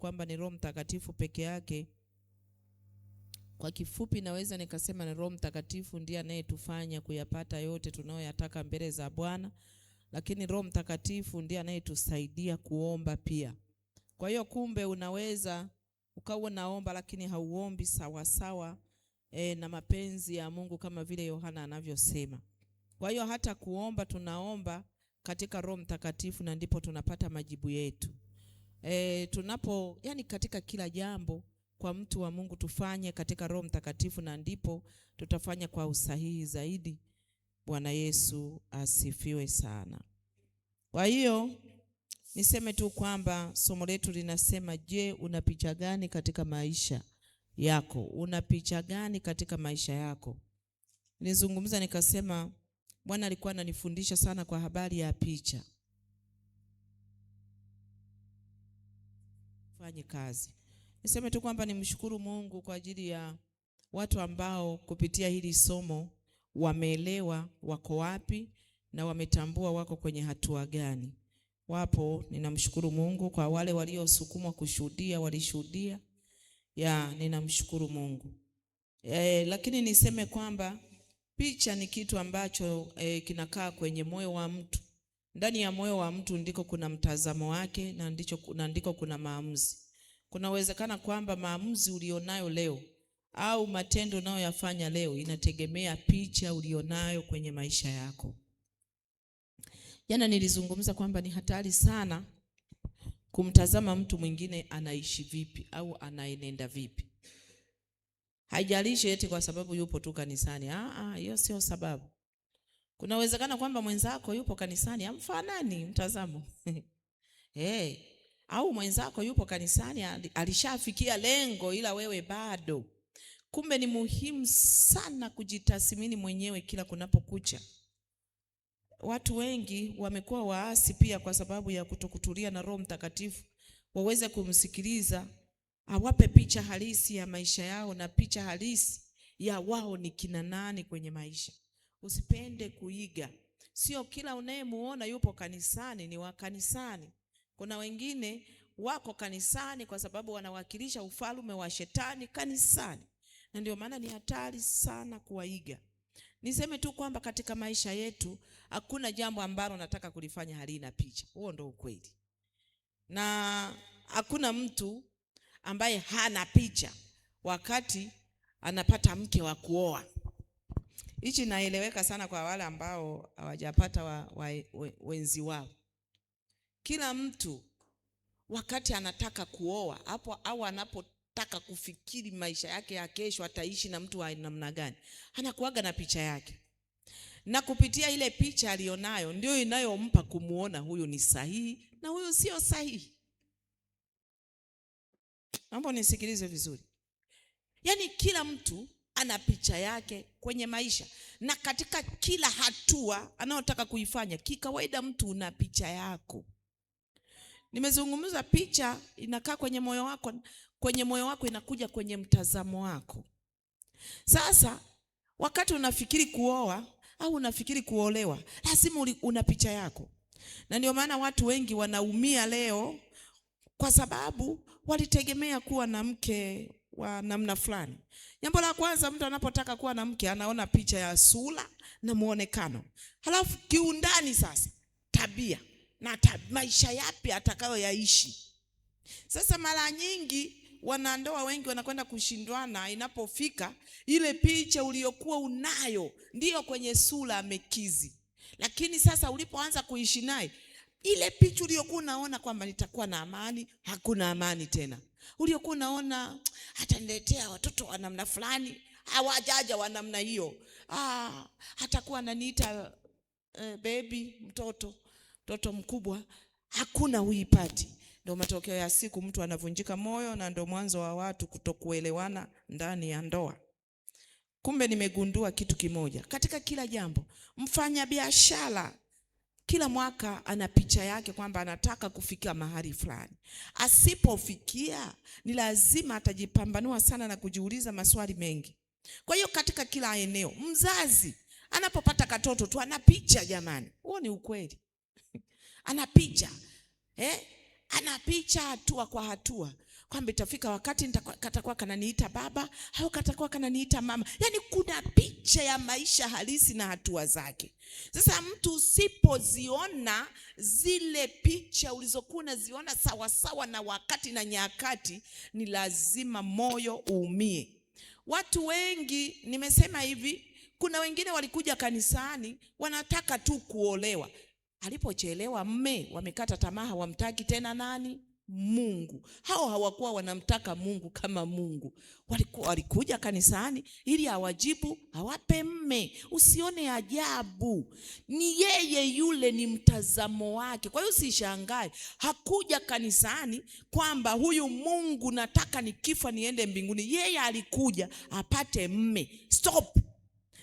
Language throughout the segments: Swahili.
kwamba ni Roho Mtakatifu peke yake. Kwa kifupi naweza nikasema ni Roho Mtakatifu ndiye anayetufanya kuyapata yote tunayoyataka mbele za Bwana, lakini Roho Mtakatifu ndiye anayetusaidia kuomba pia. Kwa hiyo kumbe unaweza ukawa naomba lakini hauombi sawa sawa na mapenzi ya Mungu kama vile Yohana anavyosema. Kwa hiyo hata kuomba tunaomba katika Roho Mtakatifu na ndipo tunapata majibu yetu. Yani katika kila jambo kwa mtu wa Mungu tufanye katika Roho Mtakatifu na ndipo tutafanya kwa usahihi zaidi. Bwana Yesu asifiwe sana. Kwa hiyo niseme tu kwamba somo letu linasema, je, una picha gani katika maisha yako? Una picha gani katika maisha yako? Nilizungumza nikasema Bwana alikuwa ananifundisha sana kwa habari ya picha. Fanye kazi. Niseme tu kwamba nimshukuru Mungu kwa ajili ya watu ambao kupitia hili somo wameelewa wako wapi na wametambua wako kwenye hatua gani. Wapo, ninamshukuru Mungu. Kwa wale waliosukumwa kushuhudia, walishuhudia. Ninamshukuru Mungu. Lakini niseme kwamba picha ni kitu ambacho kinakaa kwenye moyo wa mtu. Ndani ya moyo wa mtu ndiko kuna mtazamo wake na ndiko kuna maamuzi. Kunawezekana kwamba maamuzi ulionayo leo au matendo unayoyafanya leo inategemea picha ulionayo kwenye maisha yako. Jana nilizungumza kwamba ni hatari sana kumtazama mtu mwingine anaishi vipi au anaenenda vipi. Haijalishi eti kwa sababu yupo tu kanisani. Hiyo sio sababu. Kunawezekana kwamba mwenzako yupo kanisani hamfanani mtazamo. Au mwenzako yupo kanisani alishafikia lengo ila wewe bado. Kumbe ni muhimu sana kujitathmini mwenyewe kila kunapokucha. Watu wengi wamekuwa waasi pia kwa sababu ya kutokutulia na Roho Mtakatifu waweze kumsikiliza, awape picha halisi ya maisha yao na picha halisi ya wao ni kina nani kwenye maisha. Usipende kuiga. Sio kila unayemuona yupo kanisani ni wa kanisani. Kuna wengine wako kanisani kwa sababu wanawakilisha ufalme wa shetani kanisani. Na ndio maana ni hatari sana kuwaiga. Niseme tu kwamba katika maisha yetu hakuna jambo ambalo nataka kulifanya halina picha. Huo ndio ukweli. Na hakuna mtu ambaye hana picha wakati anapata mke wa kuoa. Hichi naeleweka sana kwa wale ambao hawajapata wenzi wao. Kila mtu wakati anataka kuoa hapo au anapotaka kufikiri maisha yake ya kesho ataishi na mtu wa namna gani, anakuaga na picha yake. Na kupitia ile picha alionayo ndio inayompa kumuona huyu ni sahihi na huyu sio sahihi. Naomba nisikilize vizuri. Yaani kila mtu ana picha yake kwenye maisha na katika kila hatua anayotaka kuifanya. Kikawaida mtu una picha yako. Nimezungumza picha inakaa kwenye moyo wako, kwenye moyo wako inakuja kwenye mtazamo wako. Sasa wakati unafikiri kuoa au unafikiri kuolewa, lazima una picha yako. Na ndio maana watu wengi wanaumia leo kwa sababu walitegemea kuwa na mke wa namna fulani. Jambo la kwanza, mtu anapotaka kuwa na mke anaona picha ya sura na muonekano. Halafu kiundani sasa tabia na maisha yapi atakayoyaishi. Sasa mara nyingi wanandoa wengi wanakwenda kushindwana inapofika ile picha uliyokuwa unayo ndiyo kwenye sura amekizi. Lakini sasa ulipoanza kuishi naye ile picha uliyokuwa unaona kwamba nitakuwa na amani, hakuna amani tena. Uliyokuwa unaona ataniletea watoto wa namna fulani, hawajaja wa namna hiyo. Atakuwa ananiita baby, mtoto mkubwa, hakuna huipati. Ndio matokeo ya siku mtu anavunjika moyo na ndio mwanzo wa watu kutokuelewana ndani ya ndoa. Kumbe nimegundua kitu kimoja. Katika kila jambo, mfanya biashara kila mwaka ana picha yake kwamba anataka kufika mahali fulani. Asipofikia ni lazima atajipambanua sana na kujiuliza maswali mengi. Kwa hiyo katika kila eneo, mzazi anapopata katoto tu ana picha jamani. Huo ni ukweli. Ana picha. Ana picha hatua kwa hatua. kwamba itafika wakati katakuwa kananiita baba au katakuwa kananiita mama. Yaani kuna picha ya maisha halisi na hatua zake. Sasa mtu usipoziona zile picha ulizokuwa unaziona sawa sawa na wakati na nyakati, ni lazima moyo uumie. Watu wengi, nimesema hivi, kuna wengine walikuja kanisani wanataka tu kuolewa. Alipochelewa mme, wamekata tamaa, hawamtaki tena nani? Mungu. Hao hawakuwa wanamtaka Mungu kama Mungu. Walikuja kanisani ili awajibu, awape mme. Usione ajabu. Ni yeye yule, ni mtazamo wake. Kwa hiyo usishangae. Hakuja kanisani kwamba huyu Mungu nataka nikifa niende mbinguni. Yeye alikuja apate mme. Stop.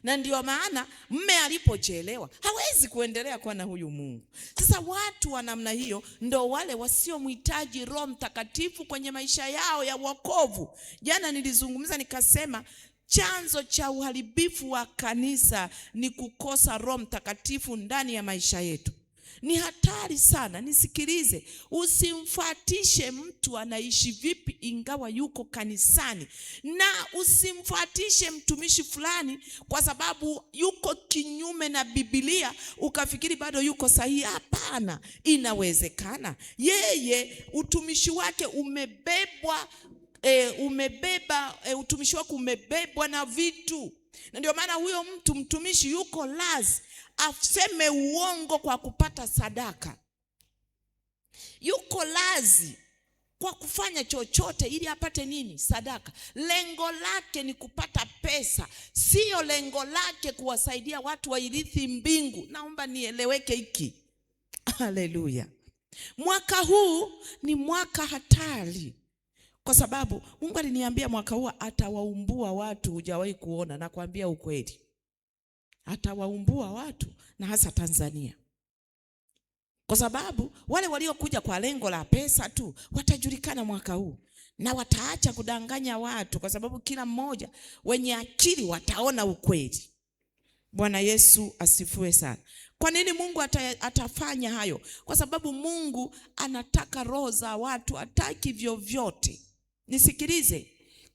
Na ndio maana mme alipochelewa hawezi kuendelea kuwa na huyu Mungu. Sasa watu wa namna hiyo ndo wale wasiomhitaji Roho Mtakatifu kwenye maisha yao ya wokovu. Jana nilizungumza nikasema chanzo cha uharibifu wa kanisa ni kukosa Roho Mtakatifu ndani ya maisha yetu. Ni hatari sana. Nisikilize, usimfuatishe mtu anaishi vipi ingawa yuko kanisani, na usimfuatishe mtumishi fulani kwa sababu yuko kinyume na Biblia ukafikiri bado yuko sahihi. Hapana, inawezekana yeye utumishi wake utumishi wake umebebwa na vitu, na ndio maana huyo mtumishi yuko lazi aseme uongo kwa kupata sadaka. Yuko lazi kwa kufanya chochote ili apate nini? Sadaka. Lengo lake ni kupata pesa, sio lengo lake kuwasaidia watu wairithi mbingu. Naomba nieleweke hiki. Haleluya. Mwaka huu ni mwaka hatari, kwa sababu Mungu aliniambia mwaka huu atawaumbua watu hujawahi kuona. Na kuambia ukweli, atawaumbua watu, na hasa Tanzania. Kwa sababu wale waliokuja kwa lengo la pesa tu watajulikana mwaka huu, na wataacha kudanganya watu, kwa sababu kila mmoja wenye akili wataona ukweli. Bwana Yesu asifiwe sana. Kwa nini Mungu atafanya hayo? Kwa sababu Mungu anataka roho za watu, hataki vyovyote. Nisikilize,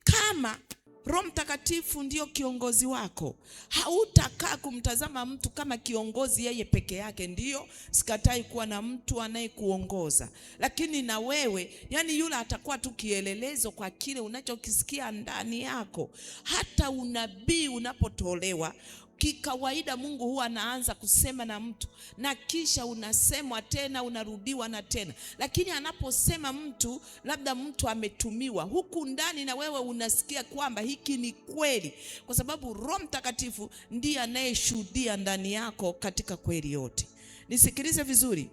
kama Roho Mtakatifu ndio kiongozi wako, hautakaa kumtazama mtu kama kiongozi yeye peke yake. Ndio, sikatai kuwa na mtu anayekuongoza, lakini na wewe, yani yule atakuwa tu kielelezo kwa kile unachokisikia ndani yako. Hata unabii unapotolewa kikawaida, Mungu huwa anaanza kusema na mtu na kisha unasemwa tena, unarudiwa na tena. Lakini anaposema mtu, labda mtu ametumiwa huku ndani, na wewe unasikia kwamba hiki ni kweli, kwa sababu Roho Mtakatifu ndiye anayeshuhudia ndani yako katika kweli yote. Nisikilize vizuri.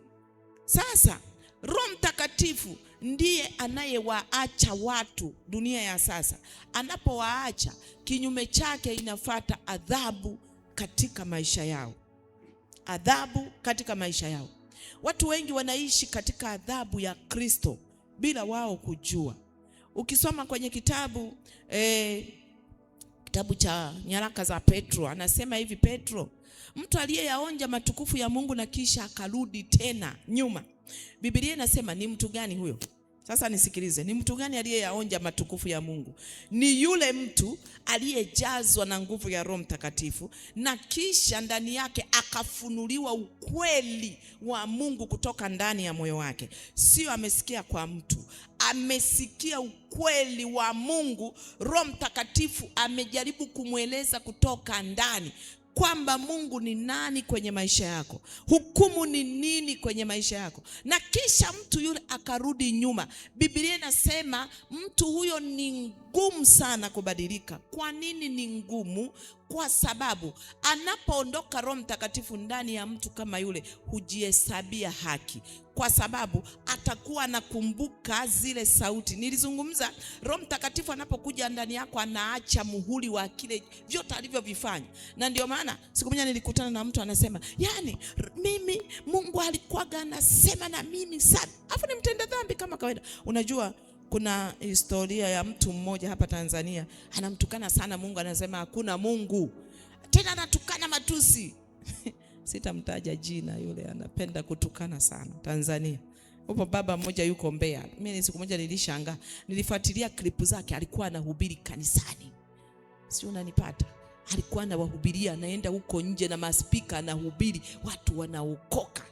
Sasa Roho Mtakatifu ndiye anayewaacha watu dunia ya sasa. Anapowaacha, kinyume chake inafuata adhabu katika maisha yao. Adhabu katika maisha yao. Watu wengi wanaishi katika adhabu ya Kristo bila wao kujua. Ukisoma kwenye kitabu cha nyaraka za Petro, anasema hivi Petro, mtu aliyeyaonja matukufu ya Mungu na kisha akarudi tena nyuma. Biblia inasema ni mtu gani huyo? Sasa nisikilize, ni mtu gani aliyeyaonja matukufu ya Mungu? Ni yule mtu aliyejazwa na nguvu ya Roho Mtakatifu, na kisha ndani yake akafunuliwa ukweli wa Mungu kutoka ndani ya moyo wake. Sio amesikia kwa mtu, amesikia ukweli wa Mungu. Roho Mtakatifu amejaribu kumweleza kutoka ndani kwamba Mungu ni nani kwenye maisha yako, hukumu ni nini kwenye maisha yako, na kisha mtu yule akarudi nyuma. Biblia inasema mtu huyo ni ngumu sana kubadilika. Kwa nini ni ngumu? Kwa sababu anapoondoka Roho Mtakatifu ndani ya mtu kama yule, hujihesabia haki, kwa sababu atakuwa anakumbuka zile sauti. Nilizungumza, Roho Mtakatifu anapokuja ndani yako anaacha muhuri wa kile vyote alivyovifanya. Na ndio maana siku moja nilikutana na mtu anasema, yani mimi Mungu alikuwaga anasema na mimi sana, afu ni mtenda dhambi kama kawaida. Unajua kuna historia ya mtu mmoja hapa Tanzania, anamtukana sana Mungu, anasema hakuna Mungu, tena anatukana matusi. Sitamtaja jina, yule anapenda kutukana sana Tanzania. Upo baba mmoja yuko Mbeya. Mimi siku moja nilishangaa. Nilifuatilia klipu zake, alikuwa anahubiri kanisani. Si unanipata? Alikuwa anawahubiria, anaenda huko nje na maspika anahubiri, watu wanaokoka.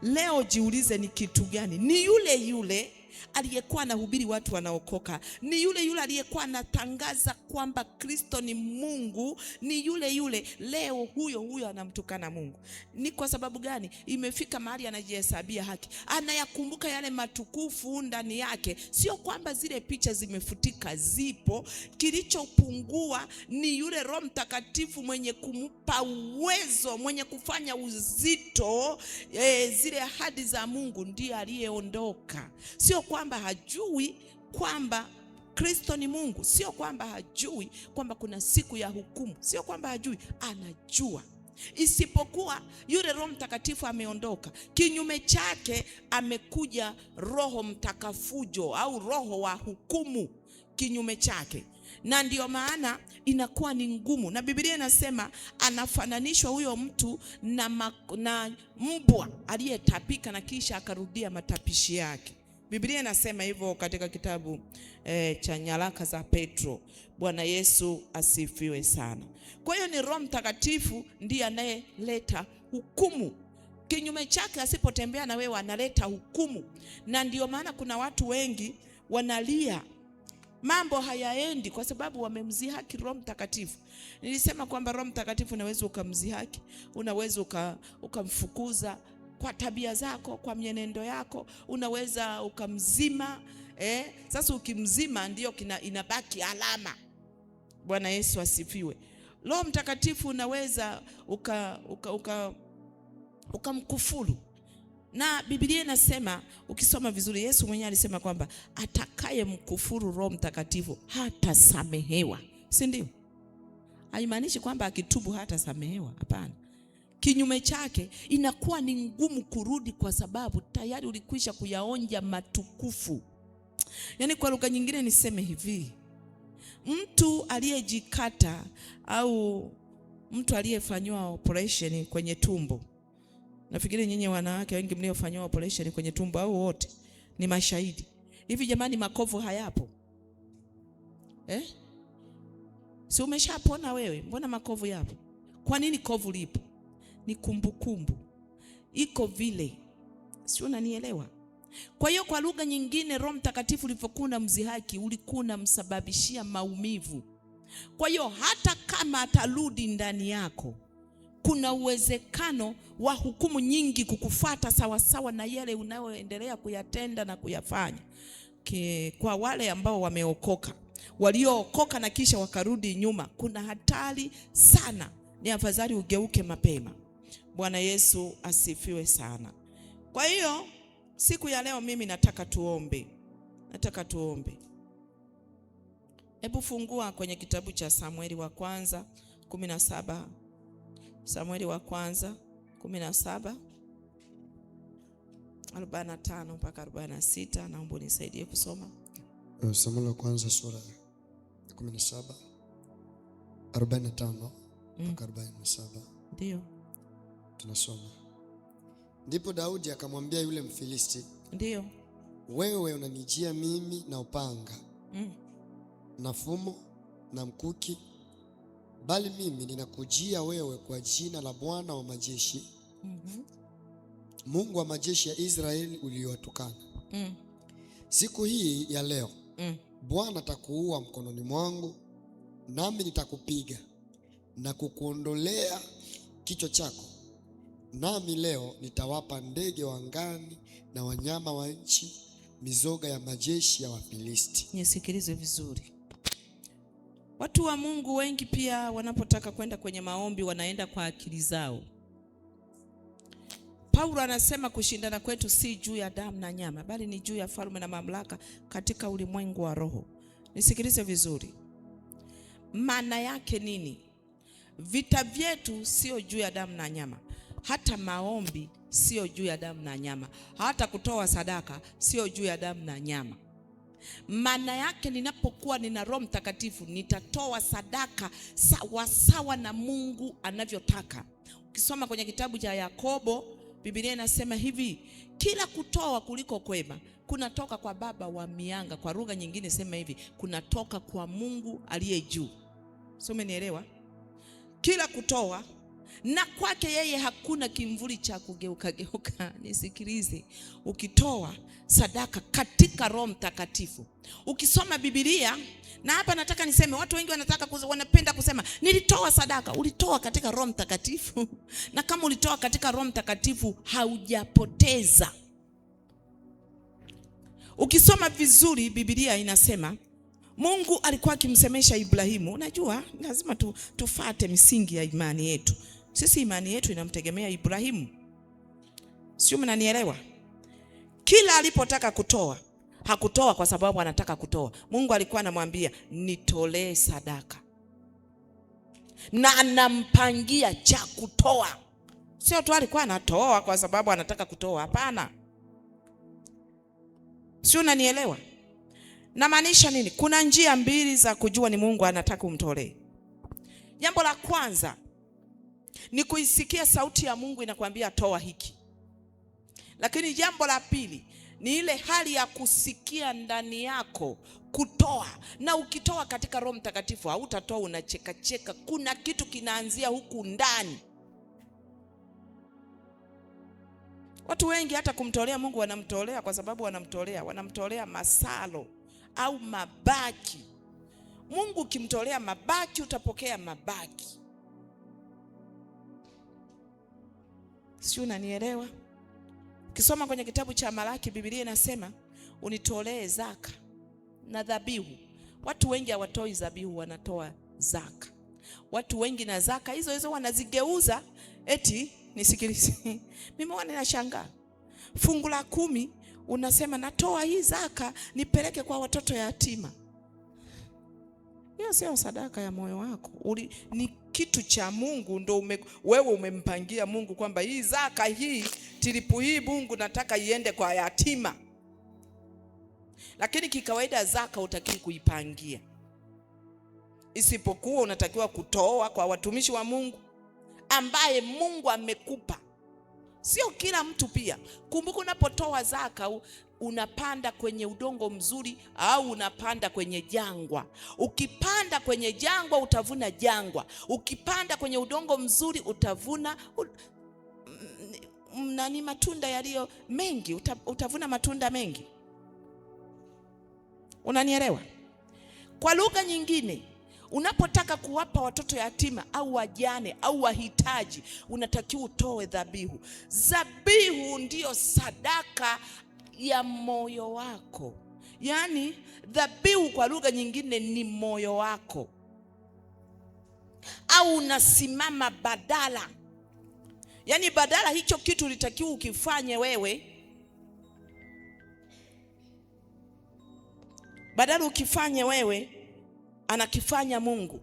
Leo jiulize ni kitu gani? Ni yule yule aliyekuwa anahubiri watu wanaokoka, ni yule yule aliyekuwa anatangaza kwamba Kristo ni Mungu, ni yule yule. Leo huyo anamtukana Mungu. Ni kwa sababu gani? Imefika mahali anajihesabia haki, anayakumbuka yale matukufu ndani yake. Sio kwamba zile picha zimefutika, zipo. Kilichopungua ni yule Roho Mtakatifu mwenye kumpa uwezo, mwenye kufanya uzito zile ahadi za Mungu, ndiye aliyeondoka. Sio kwamba hajui kwamba Kristo ni Mungu, sio kwamba hajui kwamba kuna siku ya hukumu, sio kwamba hajui, anajua. Isipokuwa yule Roho Mtakatifu ameondoka. Kinyume chake amekuja Roho Mtakafujo au roho wa hukumu kinyume chake. Na ndio maana inakuwa ni ngumu. Na Biblia inasema anafananishwa huyo mtu na mbwa aliyetapika na kisha akarudia matapishi yake. Biblia inasema hivyo katika kitabu cha nyaraka za Petro. Bwana Yesu asifiwe sana. Kwa hiyo ni Roho Mtakatifu ndiye anayeleta hukumu. Kinyume chake asipotembea na wewe analeta hukumu. Na ndio maana kuna watu wengi wanalia, mambo hayaendi kwa sababu wamemzihaki Roho Mtakatifu. Nilisema kwamba Roho Mtakatifu unaweza ukamzihaki, unaweza ukamfukuza kwa tabia zako, kwa mienendo yako, unaweza ukamzima. Sasa ukimzima ndio inabaki alama. Bwana Yesu asifiwe. Roho Mtakatifu unaweza ukamkufuru. Na Biblia inasema, ukisoma vizuri, Yesu mwenyewe alisema kwamba atakaye mkufuru Roho Mtakatifu hatasamehewa. Si ndio? Haimaanishi kwamba akitubu hatasamehewa, hapana. Kinyume chake inakuwa ni ngumu kurudi kwa sababu tayari ulikwisha kuyaonja matukufu. Yaani kwa lugha nyingine niseme hivi, mtu aliyejikata au mtu aliyefanywa operation kwenye tumbo. Nafikiri nyinyi wanawake wengi mliofanywa operation kwenye tumbo au wote ni mashahidi. Hivi jamani, makovu hayapo? Si umeshapona wewe, mbona makovu yapo? Kwa nini kovu lipo? Ni kumbukumbu. Iko vile. Si unanielewa? Kwa hiyo kwa lugha nyingine, Roho Mtakatifu ulipokuwa unamzihaki, ulikuwa unamsababishia maumivu. Kwa hiyo hata kama atarudi ndani yako, kuna uwezekano wa hukumu nyingi kukufuata sawa na yale unayoendelea kuyatenda na kuyafanya. Kwa wale ambao wameokoka, waliookoka na kisha wakarudi nyuma, kuna hatari sana. Ni afadhali ugeuke mapema. Bwana Yesu asifiwe sana. Kwa hiyo siku ya leo mimi nataka tuombe. Hebu fungua kwenye kitabu cha Samueli wa kwanza 17. Samueli wa kwanza 17 45 mpaka 46. Naomba unisaidie kusoma. Samueli wa kwanza sura 17 45 mpaka 47. Ndio. Tunasoma. Ndipo Daudi akamwambia yule Mfilisti, ndio, wewe unanijia mimi na upanga na fumo na mkuki, bali mimi ninakujia wewe kwa jina la Bwana wa majeshi, Mungu wa majeshi ya Israeli uliyowatukana. Siku hii ya leo Bwana atakuua mkononi mwangu, nami nitakupiga na kukuondolea kichwa chako. Nami leo nitawapa ndege wa angani na wanyama wa nchi mizoga ya majeshi ya Wafilisti. Nisikilize vizuri. Watu wa Mungu wengi pia wanapotaka kwenda kwenye maombi wanaenda kwa akili zao. Paulo anasema kushindana kwetu si juu ya damu na nyama, bali ni juu ya falme na mamlaka katika ulimwengu wa roho. Nisikilize vizuri. Maana yake nini? Vita vyetu sio juu ya damu na nyama. Hata maombi sio juu ya damu na nyama. Hata kutoa sadaka sio juu ya damu na nyama. Maana yake ninapokuwa nina Roho Mtakatifu, nitatoa sadaka sawa sawa na Mungu anavyotaka. Ukisoma kwenye kitabu cha Yakobo Biblia inasema hivi, kila kutoa kuliko kwema kunatoka kwa Baba wa mianga. Kwa lugha nyingine sema hivi, kunatoka kwa Mungu aliye juu. Sio, umenielewa? Kila kutoa, na kwake yeye hakuna kimvuli cha kugeuka geuka. Nisikilize, ukitoa sadaka katika Roho Mtakatifu, ukisoma Biblia, na hapa nataka niseme, watu wengi wanapenda kusema nilitoa sadaka. Ulitoa katika Roho Mtakatifu. Na kama ulitoa katika Roho Mtakatifu, haujapoteza. Ukisoma vizuri, Biblia inasema Mungu alikuwa akimsemesha Ibrahimu. Unajua, lazima tufate misingi ya imani yetu. Sisi imani yetu inamtegemea Ibrahimu. Sio, mnanielewa? Kila alipotaka kutoa, hakutoa kwa sababu anataka kutoa. Mungu alikuwa anamwambia nitolee sadaka, na anampangia cha kutoa. Sio tu alikuwa anatoa kwa sababu anataka kutoa, hapana. Sio, unanielewa? Na maanisha nini? Kuna njia mbili za kujua ni Mungu anataka umtolee. Jambo la kwanza ni kuisikia sauti ya Mungu inakwambia toa hiki. Lakini jambo la pili ni ile hali ya kusikia ndani yako kutoa. Na ukitoa katika Roho Mtakatifu, hautatoa unacheka cheka. Kuna kitu kinaanzia huku ndani. Watu wengi hata kumtolea Mungu wanamtolea kwa sababu wanamtolea masalo au mabaki. Mungu ukimtolea mabaki, utapokea mabaki. Sio, unanielewa? Ukisoma kwenye kitabu cha Malaki, Biblia inasema unitolee zaka na dhabihu. Watu wengi hawatoi dhabihu, wanatoa zaka. Watu wengi na zaka hizo hizo wanazigeuza eti, nisikilize, mimi ninashangaa. Fungu la 10 unasema natoa hii zaka nipeleke kwa watoto yatima. Hiyo sio sadaka ya moyo wako. Ni kitu cha Mungu, ndo wewe umempangia Mungu kwamba hii zaka hii, tilipu hii, Mungu nataka iende kwa yatima. Lakini kikawaida zaka hutakiwi kuipangia, isipokuwa unatakiwa kutoa kwa watumishi wa Mungu ambaye Mungu amekupa. Sio kila mtu pia. Kumbuka, unapotoa zaka unapanda kwenye udongo mzuri au unapanda kwenye jangwa. Ukipanda kwenye jangwa utavuna jangwa. Ukipanda kwenye udongo mzuri utavuna matunda yaliyo mengi, utavuna matunda mengi. Unanielewa? Kwa lugha nyingine, unapotaka kuwapa watoto yatima au wajane au wahitaji, unatakiwa utoe dhabihu. Dhabihu ndiyo sadaka ya moyo wako. Yaani dhabihu kwa lugha nyingine ni moyo wako. Au unasimama badala. Yaani badala hicho kitu ulitakiwa ukifanye wewe, badala ukifanye wewe, anakifanya Mungu.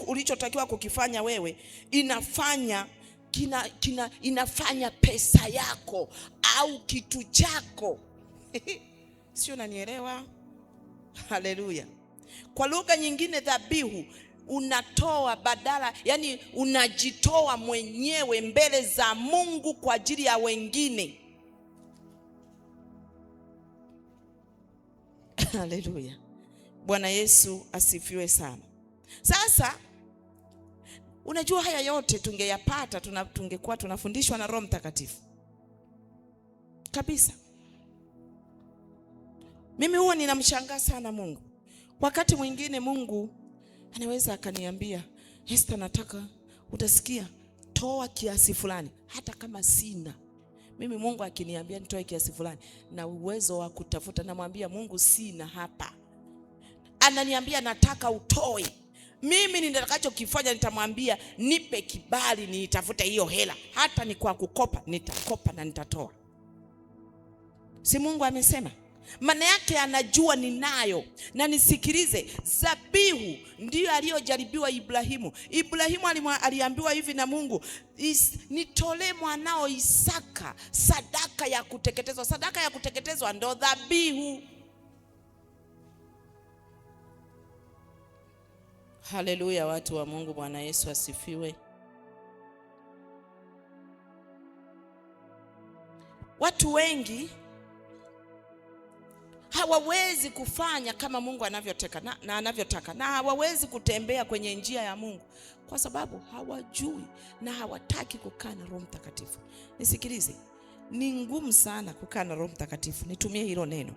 Ulichotakiwa kukifanya wewe, inafanya pesa yako au kitu chako. Sio, unanielewa? Haleluya. Kwa lugha nyingine, dhabihu unatoa badala, yani unajitoa mwenyewe mbele za Mungu kwa ajili ya wengine. Haleluya. Bwana Yesu asifiwe sana. Sasa unajua haya yote tungeyapata tungekuwa tunafundishwa na Roho Mtakatifu kabisa. Mimi huwa ninamshangaa sana Mungu. Wakati mwingine Mungu anaweza akaniambia, Esther, nataka utasikia toa kiasi fulani, hata kama sina. Mimi Mungu akiniambia nitoe kiasi fulani na uwezo wa kutafuta, namwambia Mungu sina hapa. Ananiambia nataka utoe. Mimi nitakachokifanya nitamwambia nipe kibali niitafute hiyo hela. Hata ni kwa kukopa, nitakopa na nitatoa. Si Mungu amesema? Maana yake anajua ninayo. Na nisikilize, dhabihu ndiyo aliyojaribiwa Ibrahimu. Ibrahimu aliambiwa hivi na Mungu, nitolee mwanao Isaka sadaka ya kuteketezwa. Sadaka ya kuteketezwa ndo dhabihu. Haleluya, watu wa Mungu. Bwana Yesu asifiwe. watu wengi hawawezi kufanya kama Mungu anavyotaka na anavyotaka, na hawawezi kutembea kwenye njia ya Mungu kwa sababu hawajui na hawataki kukaa na Roho Mtakatifu. Nisikilize, ni ngumu sana kukaa na Roho Mtakatifu. Nitumie hilo neno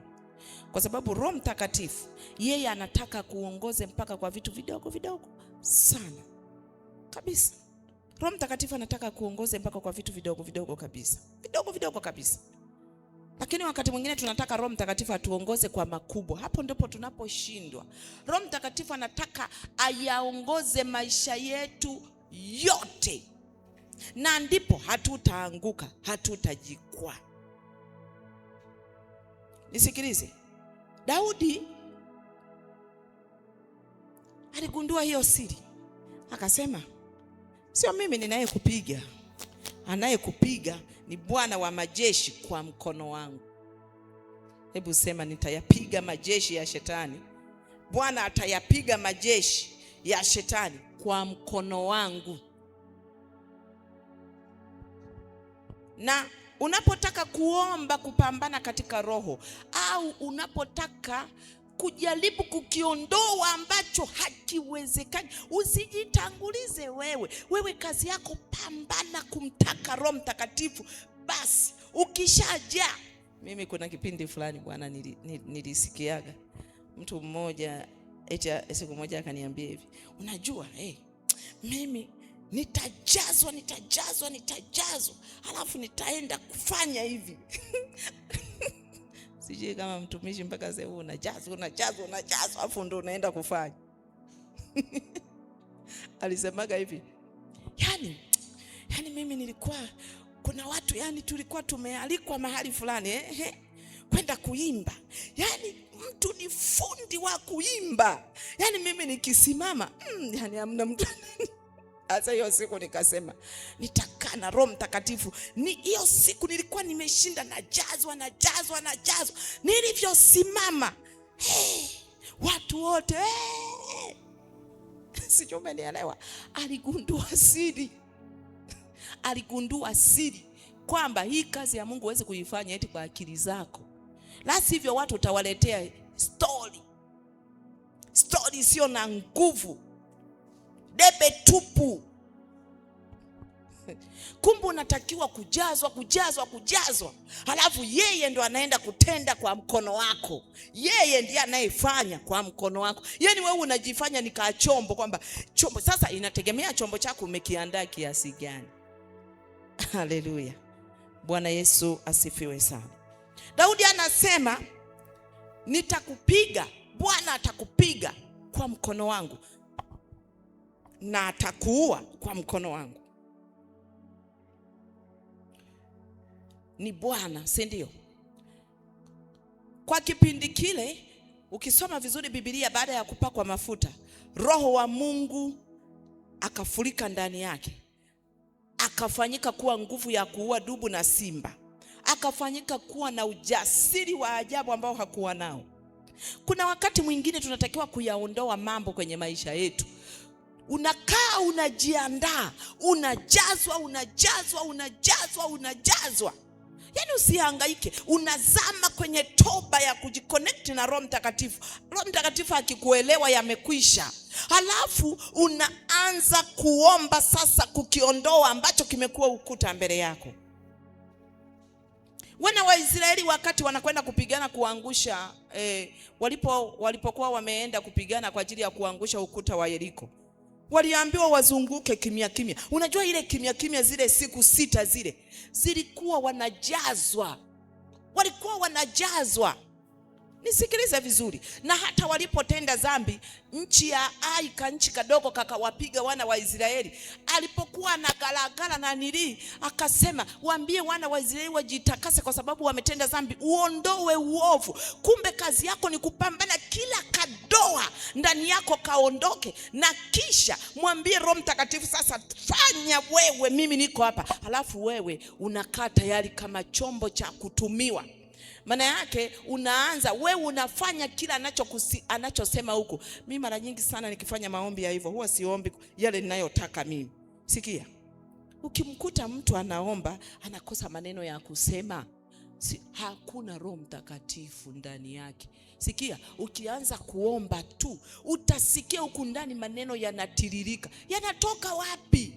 kwa sababu Roho Mtakatifu yeye anataka kuongoze mpaka kwa vitu vidogo vidogo sana kabisa. Roho Mtakatifu anataka kuongoze mpaka kwa vitu vidogo vidogo kabisa, vidogo vidogo kabisa. Lakini wakati mwingine tunataka Roho Mtakatifu atuongoze kwa makubwa. Hapo ndipo tunaposhindwa. Roho Mtakatifu anataka ayaongoze maisha yetu yote, na ndipo hatutaanguka, hatutajikwaa. Nisikilize, Daudi aligundua hiyo siri, akasema sio mimi ninayekupiga, anayekupiga ni Bwana wa majeshi kwa mkono wangu. Hebu sema, nitayapiga majeshi ya shetani. Bwana atayapiga majeshi ya shetani kwa mkono wangu. Na unapotaka kuomba kupambana katika roho, au unapotaka kujaribu kukiondoa ambacho hakiwezekani, usijitangulize wewe. Wewe kazi yako pambana kumtaka Roho Mtakatifu. Basi ukishajaa, mimi kuna kipindi fulani bwana nilisikiaga mtu mmoja siku moja akaniambia hivi, unajua mimi nitajazwa halafu nitaenda kufanya hivi. Sijui kama mtumishi mpaka sasa unajazwa afu ndo unaenda kufanya. Alisemaga hivi, yani mimi nilikuwa, kuna watu tulikuwa tumealikwa mahali fulani kwenda kuimba. Mtu ni fundi wa kuimba. Mimi nikisimama hamna mtu. Asa hiyo siku nikasema nitakaa na Roho Mtakatifu. Hiyo siku nilikuwa nimeshinda, najazwa. Nilivyosimama watu wote sijui umenielewa. Aligundua siri kwamba hii kazi ya Mungu huwezi kuifanya eti kwa akili zako. La sivyo watu utawaletea story sio na nguvu, debe tupu. Kumbe unatakiwa kujazwa. Halafu yeye ndo anaenda kutenda kwa mkono wako. Yeye ndiye anayefanya kwa mkono wako. Wewe unajifanya ni chombo, kwamba chombo. Sasa inategemea chombo chako umekiandaa kiasi gani. Haleluya. Bwana Yesu asifiwe sana. Daudi anasema nitakupiga, Bwana atakupiga kwa mkono wangu na atakuua kwa mkono wangu. Ni Bwana, si ndio? Kwa kipindi kile ukisoma vizuri Biblia, baada ya kupakwa mafuta, Roho wa Mungu akafurika ndani yake, akafanyika kuwa nguvu ya kuua dubu na simba, akafanyika kuwa na ujasiri wa ajabu ambao hakuwa nao. Kuna wakati mwingine tunatakiwa kuyaondoa mambo kwenye maisha yetu. Unakaa unajiandaa, unajazwa. Usihangaike, unazama kwenye toba ya kujiconnect na Roho Mtakatifu. Roho Mtakatifu akikuelewa yamekwisha. Halafu unaanza kuomba sasa kukiondoa ambacho kimekuwa ukuta mbele yako. Wana wa Israeli wakati wanakwenda kupigana kuangusha walipokuwa wameenda kupigana kwa ajili ya kuangusha ukuta wa Yeriko, waliambiwa wazunguke kimya. Unajua ile kimya zile siku 6 zile zilikuwa walikuwa wanajazwa. Nisikilize vizuri. Na hata walipotenda dhambi, nchi ya Ai, nchi kadogo kakawapiga wana wa Israeli. Alipokuwa na galagala na nili, akasema waambie wana wa Israeli wajitakase kwa sababu wametenda dhambi, uondoe uovu. Kumbe kazi yako ni kupambana kila kadoa ndani yako kaondoke, na kisha mwambie Roho Mtakatifu, sasa fanya wewe, mimi niko hapa. Halafu wewe unakaa tayari kama chombo cha kutumiwa. Maana yake unaanza wewe unafanya kila anachosema huko. Mimi mara nyingi sana nikifanya maombi ya hivyo, huwa siombi yale ninayotaka mimi. Sikia, ukimkuta mtu anaomba anakosa maneno ya kusema, hakuna Roho Mtakatifu ndani yake. Sikia, ukianza kuomba tu utasikia huku ndani maneno yanatiririka. Yanatoka wapi?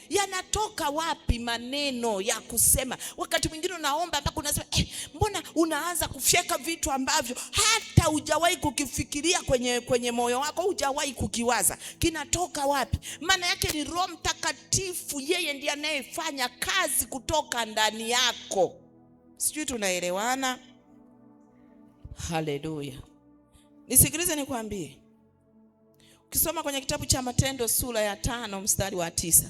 Yanatoka wapi maneno ya kusema? Wakati mwingine unaomba mpaka unasema mbona unaanza kufyeka vitu ambavyo hata hujawahi kukifikiria kwenye moyo wako, hujawahi kukiwaza. Kinatoka wapi? Maana yake ni Roho Mtakatifu, yeye ndiye anayefanya kazi kutoka ndani yako. Sijui tunaelewana? Haleluya. Nisikilize nikwambie. Ukisoma kwenye kitabu cha Matendo sura ya 5 mstari wa 9,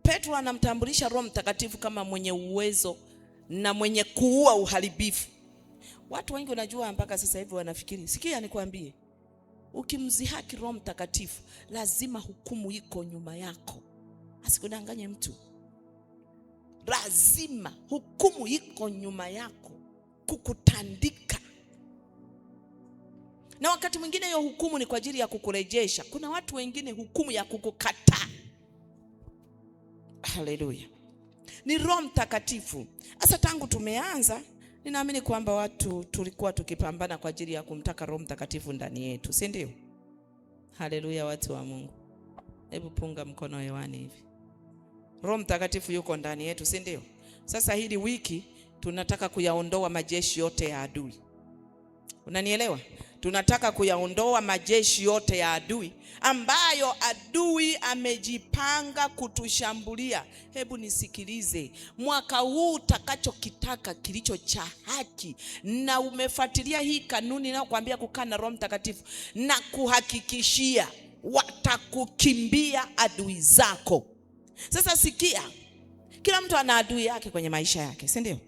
Petro anamtambulisha Roho Mtakatifu kama mwenye uwezo na mwenye kuua uharibifu. Watu wengi unajua mpaka sasa hivi wanafikiri, sikia nikwambie, ukimzihaki Roho Mtakatifu lazima hukumu iko nyuma yako. Asikudanganye mtu. Lazima hukumu iko nyuma yako kukutandika. Na wakati mwingine hiyo hukumu ni kwa ajili ya kukurejesha. Kuna watu wengine hukumu ya kukukataa. Haleluya. Ni Roho Mtakatifu. Sasa tangu tumeanza, ninaamini kwamba watu tulikuwa tukipambana kwa ajili ya kumtaka Roho Mtakatifu ndani yetu, si ndio? Haleluya, watu wa Mungu. Hebu punga mkono hewani hivi. Roho Mtakatifu yuko ndani yetu, si ndio? Sasa hili wiki tunataka kuyaondoa majeshi yote ya adui. Unanielewa? Tunataka kuyaondoa majeshi yote ya adui ambayo adui amejipanga kutushambulia. Hebu nisikilize. Mwaka huu utakachokitaka kilicho cha haki, na umefuatilia hii kanuni na kuambia kukaa na Roho Mtakatifu, na kuhakikishia watakukimbia adui zako. Sasa sikia, kila mtu ana adui yake kwenye maisha yake, si ndio?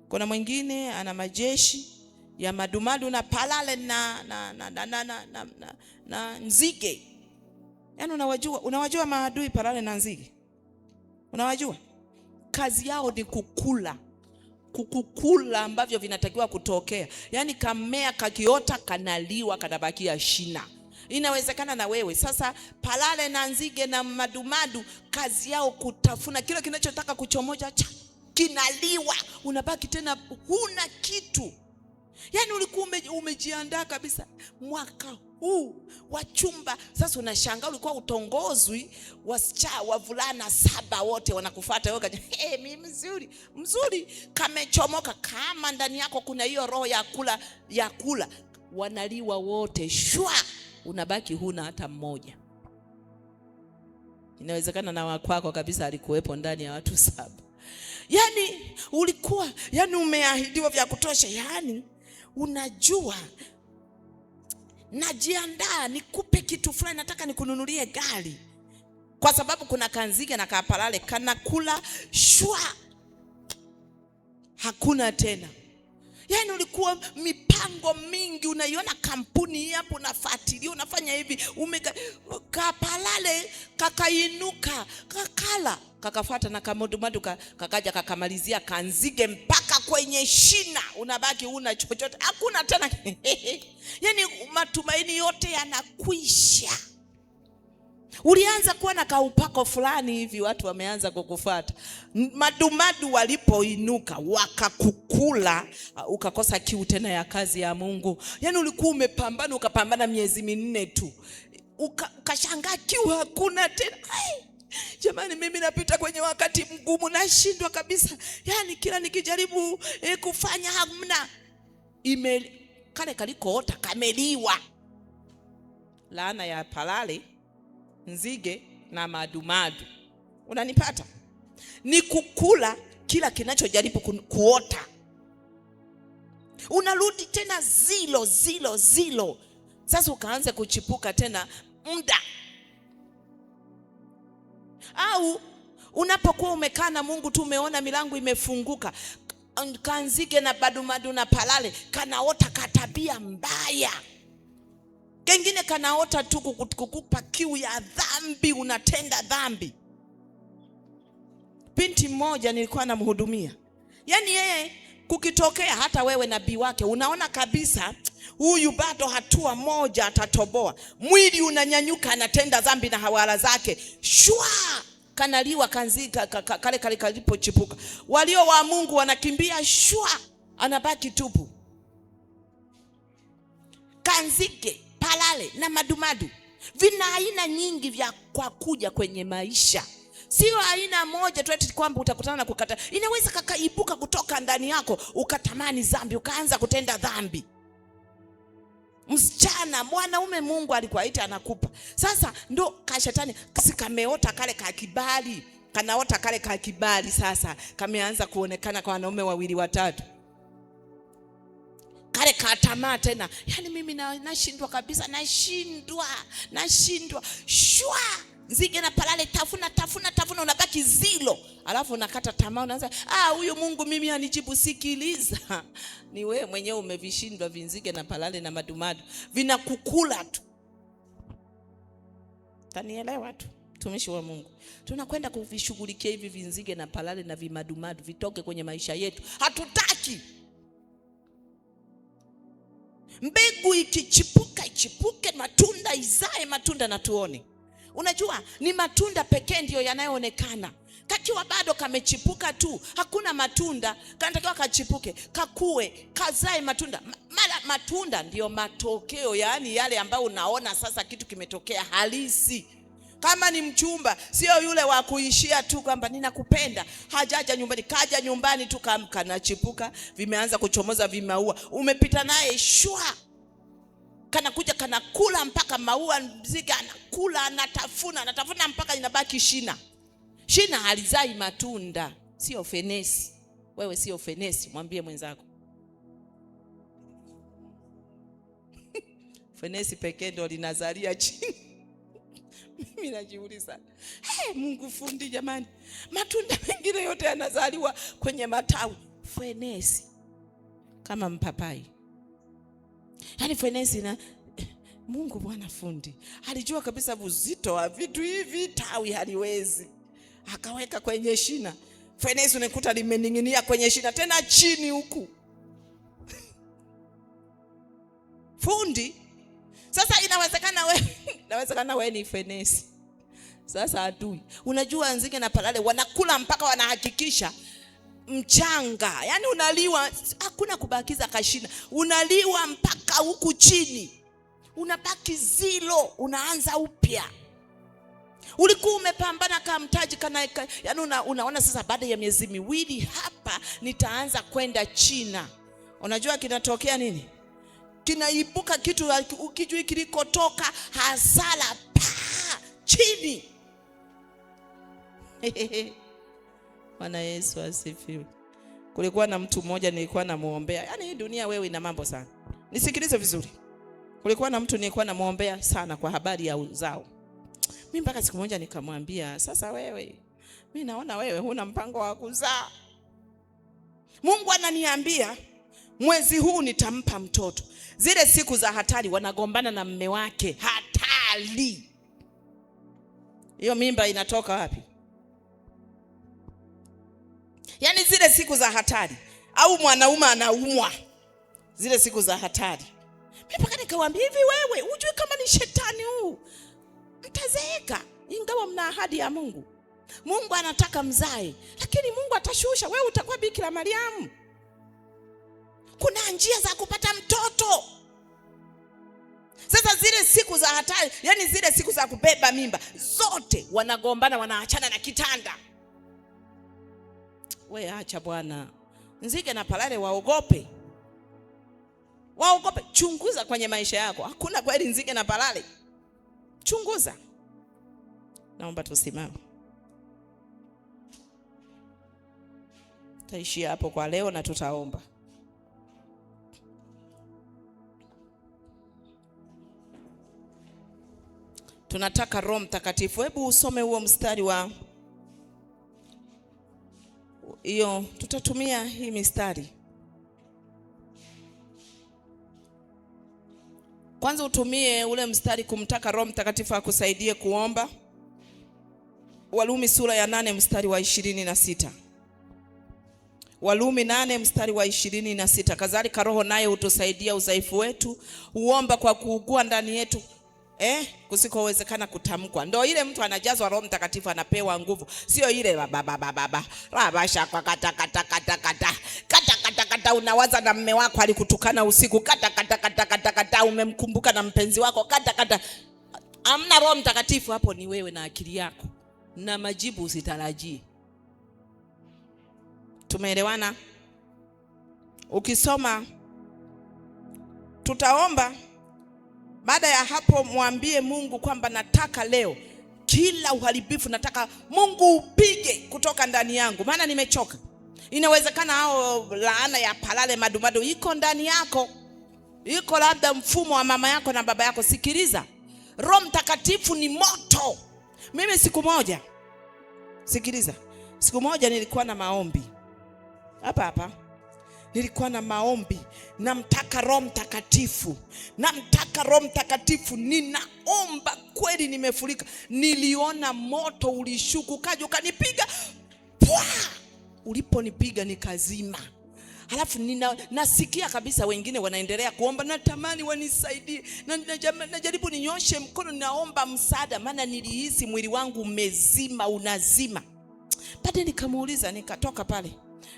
Kuna mwingine ana majeshi ya madumadu na palale na nzige. Yaani unawajua maadui palale na nzige? Unawajua? Kazi yao ni kukukula ambavyo vinatakiwa kutokea. Yaani kamea kakiota kanaliwa, kanabakia shina. Inawezekana na wewe. Sasa palale na nzige na madumadu kazi yao kutafuna kile kinachotaka kuchomoja, kinaliwa, unabaki tena huna kitu. Yaani ulikuwa umejiandaa kabisa mwaka huu wa chumba. Sasa unashangaa ulikuwa utongozwi, wavulana 7 wote wanakufuata wewe, mimi mzuri, kamechomoka. Kama ndani yako kuna hiyo roho ya kula, wanaliwa wote, shwa, unabaki huna hata mmoja. Inawezekana na wakwako kabisa alikuwepo ndani ya watu 7. Yaani ulikuwa, umeahidiwa vya kutosha, unajua najiandaa nikupe kitu fulani, nataka nikununulie gari, kwa sababu kuna kanzige na kapalale kanakula, shwa, hakuna tena. Yaani ulikuwa mipango mingi, unaiona kampuni hii hapo, unafuatilia, unafanya hivi, kapalale kakainuka, kakala, kakafuata na kamodumadu kakaja kakamalizia kanzige mpaka kwenye shina, unabaki una chochote, hakuna tena. Yaani matumaini yote yanakwisha. Ulianza kuwa na kaupako fulani hivi, watu wameanza kukufuata. Madumadu walipoinuka wakakukula, ukakosa kiu tena ya kazi ya Mungu. Yaani ulikuwa umepambana, ukapambana miezi 4 tu, ukashangaa kiu hakuna tena. Jamani, mimi napita kwenye wakati mgumu, nashindwa kabisa. Yaani kila nikijaribu kufanya hamna. Kale kalikoota kameliwa. Laana ya palale, nzige na madumadu. Unanipata? Ni kukula kila kinachojaribu kuota. Unarudi tena zilo. Sasa ukaanza kuchipuka tena muda. Au unapokuwa umekaa na Mungu tu, umeona milango imefunguka, kanzige na badumadu na palale kanaota katabia mbaya. Kengine kanaota tu kukupa kiu ya dhambi, unatenda dhambi. Binti mmoja nilikuwa namhudumia. Yaani yeye kukitokea hata wewe nabii wake, unaona kabisa huyu bado hatua moja atatoboa. Mwili unanyanyuka, anatenda dhambi na hawala zake. Shwa! kanaliwa kanzika kale kalipochipuka. Walio wa Mungu wanakimbia shwa, anabaki tupu. Kanzige, palale na madumadu vina aina nyingi vya kwa kuja kwenye maisha. Sio aina moja tu eti kwamba utakutana na kukata. Inaweza kakaibuka kutoka ndani yako ukatamani dhambi, ukaanza kutenda dhambi. Msichana, mwanaume Mungu alikuaita anakupa. Sasa ndo kashetani kameota kale kakibali. Kanaota kale kakibali sasa kameanza kuonekana kwa wanaume wawili watatu. Kale katamaa tena. Yaani mimi nashindwa kabisa, nashindwa. Shwa! Nzige na palale tafuna unabaki zilo. Alafu unakata tamaa, unaanza huyu Mungu mimi hanijibu. Sikiliza. Ni wewe mwenyewe umevishindwa vinzige na palale na madumadu. Vinakukula tu. Tanielewa tu. Mtumishi wa Mungu. Tunakwenda kuvishughulikia hivi vinzige na palale na vimadumadu vitoke kwenye maisha yetu. Hatutaki. Mbegu ikichipuka ichipuke, matunda izae matunda na tuone. Unajua ni matunda pekee ndio yanayoonekana. Kakiwa bado kamechipuka tu, hakuna matunda. Kanatakiwa kachipuke, kakue, kazae matunda. Matunda ndio matokeo, yani yale ambayo unaona sasa kitu kimetokea halisi. Kama ni mchumba, sio yule wa kuishia tu kwamba ninakupenda, hajaja nyumbani, kaja nyumbani tu kanachipuka, vimeanza kuchomoza vimaua. Umepita naye shwa, kanakuja kanakula mpaka maua, mzige anakula, anatafuna mpaka inabaki shina. Shina halizai matunda, sio fenesi. Wewe sio fenesi, mwambie mwenzako. Fenesi pekee ndio linazalia chini. Mimi najiuliza, Mungu fundi jamani. Matunda mengine yote yanazaliwa kwenye matawi. Fenesi kama mpapai. Yaani fenesi na Mungu Bwana fundi alijua kabisa uzito wa vitu hivi, tawi haliwezi. Akaweka kwenye shina. Fenesi unakuta limening'inia kwenye shina tena chini huku. Fundi. Sasa inawezekana wewe ni fenesi. Sasa adui. Unajua nzige na palale wanakula mpaka wanahakikisha mchanga. Yaani unaliwa, hakuna kubakiza kashina. Unaliwa mpaka huku chini. Unabaki zilo, unaanza upya. Ulikuwa umepambana kama mtaji yaani unaona sasa baada ya miezi miwili hapa nitaanza kwenda China. Unajua kinatokea nini? Kinaibuka kitu ukijui kilikotoka, hasara chini. Bwana Yesu asifiwe. Kulikuwa na mtu mmoja nilikuwa namuombea. Yaani hii dunia wewe ina mambo sana. Nisikilize vizuri. Kulikuwa na mtu nilikuwa namuombea sana kwa habari ya uzao. Mimi mpaka siku moja nikamwambia, sasa wewe, mimi naona wewe huna mpango wa kuzaa. Mungu ananiambia mwezi huu nitampa mtoto. Zile siku za hatari wanagombana na mume wake. Hatari. Hiyo mimba inatoka wapi? Yaani zile siku za hatari. Au mwanaume anaumwa. Zile siku za hatari. Mimi mpaka nikamwambia, hivi wewe hujui kama ni shetani huu? Mtazeeka ingawa mna ahadi ya Mungu. Mungu anataka mzae, lakini Mungu atashusha, wewe utakuwa Bikira Mariamu. Kuna njia za kupata mtoto. Sasa zile siku za hatari, yani zile siku za kubeba mimba, zote wanagombana, wanaachana na kitanda. We acha bwana. Nzige na palale waogope. Waogope. Chunguza kwenye maisha yako. Hakuna kweli nzige na palale. Chunguza. Naomba tusimame. Taishia hapo kwa leo na tutaomba. Tunataka Roho Mtakatifu. Hebu usome huo mstari wa hiyo, tutatumia hii mistari. Kwanza utumie ule mstari kumtaka Roho Mtakatifu akusaidie kuomba. Walumi sura ya 8 mstari wa 26. Walumi 8 mstari wa 26. Kadhalika Roho naye utusaidia udhaifu wetu, uomba kwa kuugua ndani yetu kusikowezekana kutamkwa. Ndio ile mtu anajazwa Roho Mtakatifu anapewa nguvu. Sio ile rabasha kwa kata unawaza na mume wako alikutukana usiku kata umemkumbuka na mpenzi wako kata. Amna Roho Mtakatifu hapo, ni wewe na akili yako na majibu usitarajie. Tumeelewana? Ukisoma tutaomba. Baada ya hapo mwambie Mungu kwamba nataka leo kila uharibifu nataka Mungu upige kutoka ndani yangu, maana nimechoka. Inawezekana hao laana ya palale madumadu iko ndani yako, iko labda mfumo wa mama yako na baba yako. Sikiliza, Roho Mtakatifu ni moto. Mimi siku moja nilikuwa na maombi hapa. Nilikuwa na maombi, namtaka Roho Mtakatifu. Ninaomba kweli, nimefurika. Niliona moto ulishuka ukaja ukanipiga. Uliponipiga nikazima. Halafu nasikia kabisa wengine wanaendelea kuomba, natamani wanisaidie. Najaribu ninyoshe mkono, naomba msaada, maana nilihisi mwili wangu umezima, unazima. Baadaye nikamuuliza, nikatoka pale.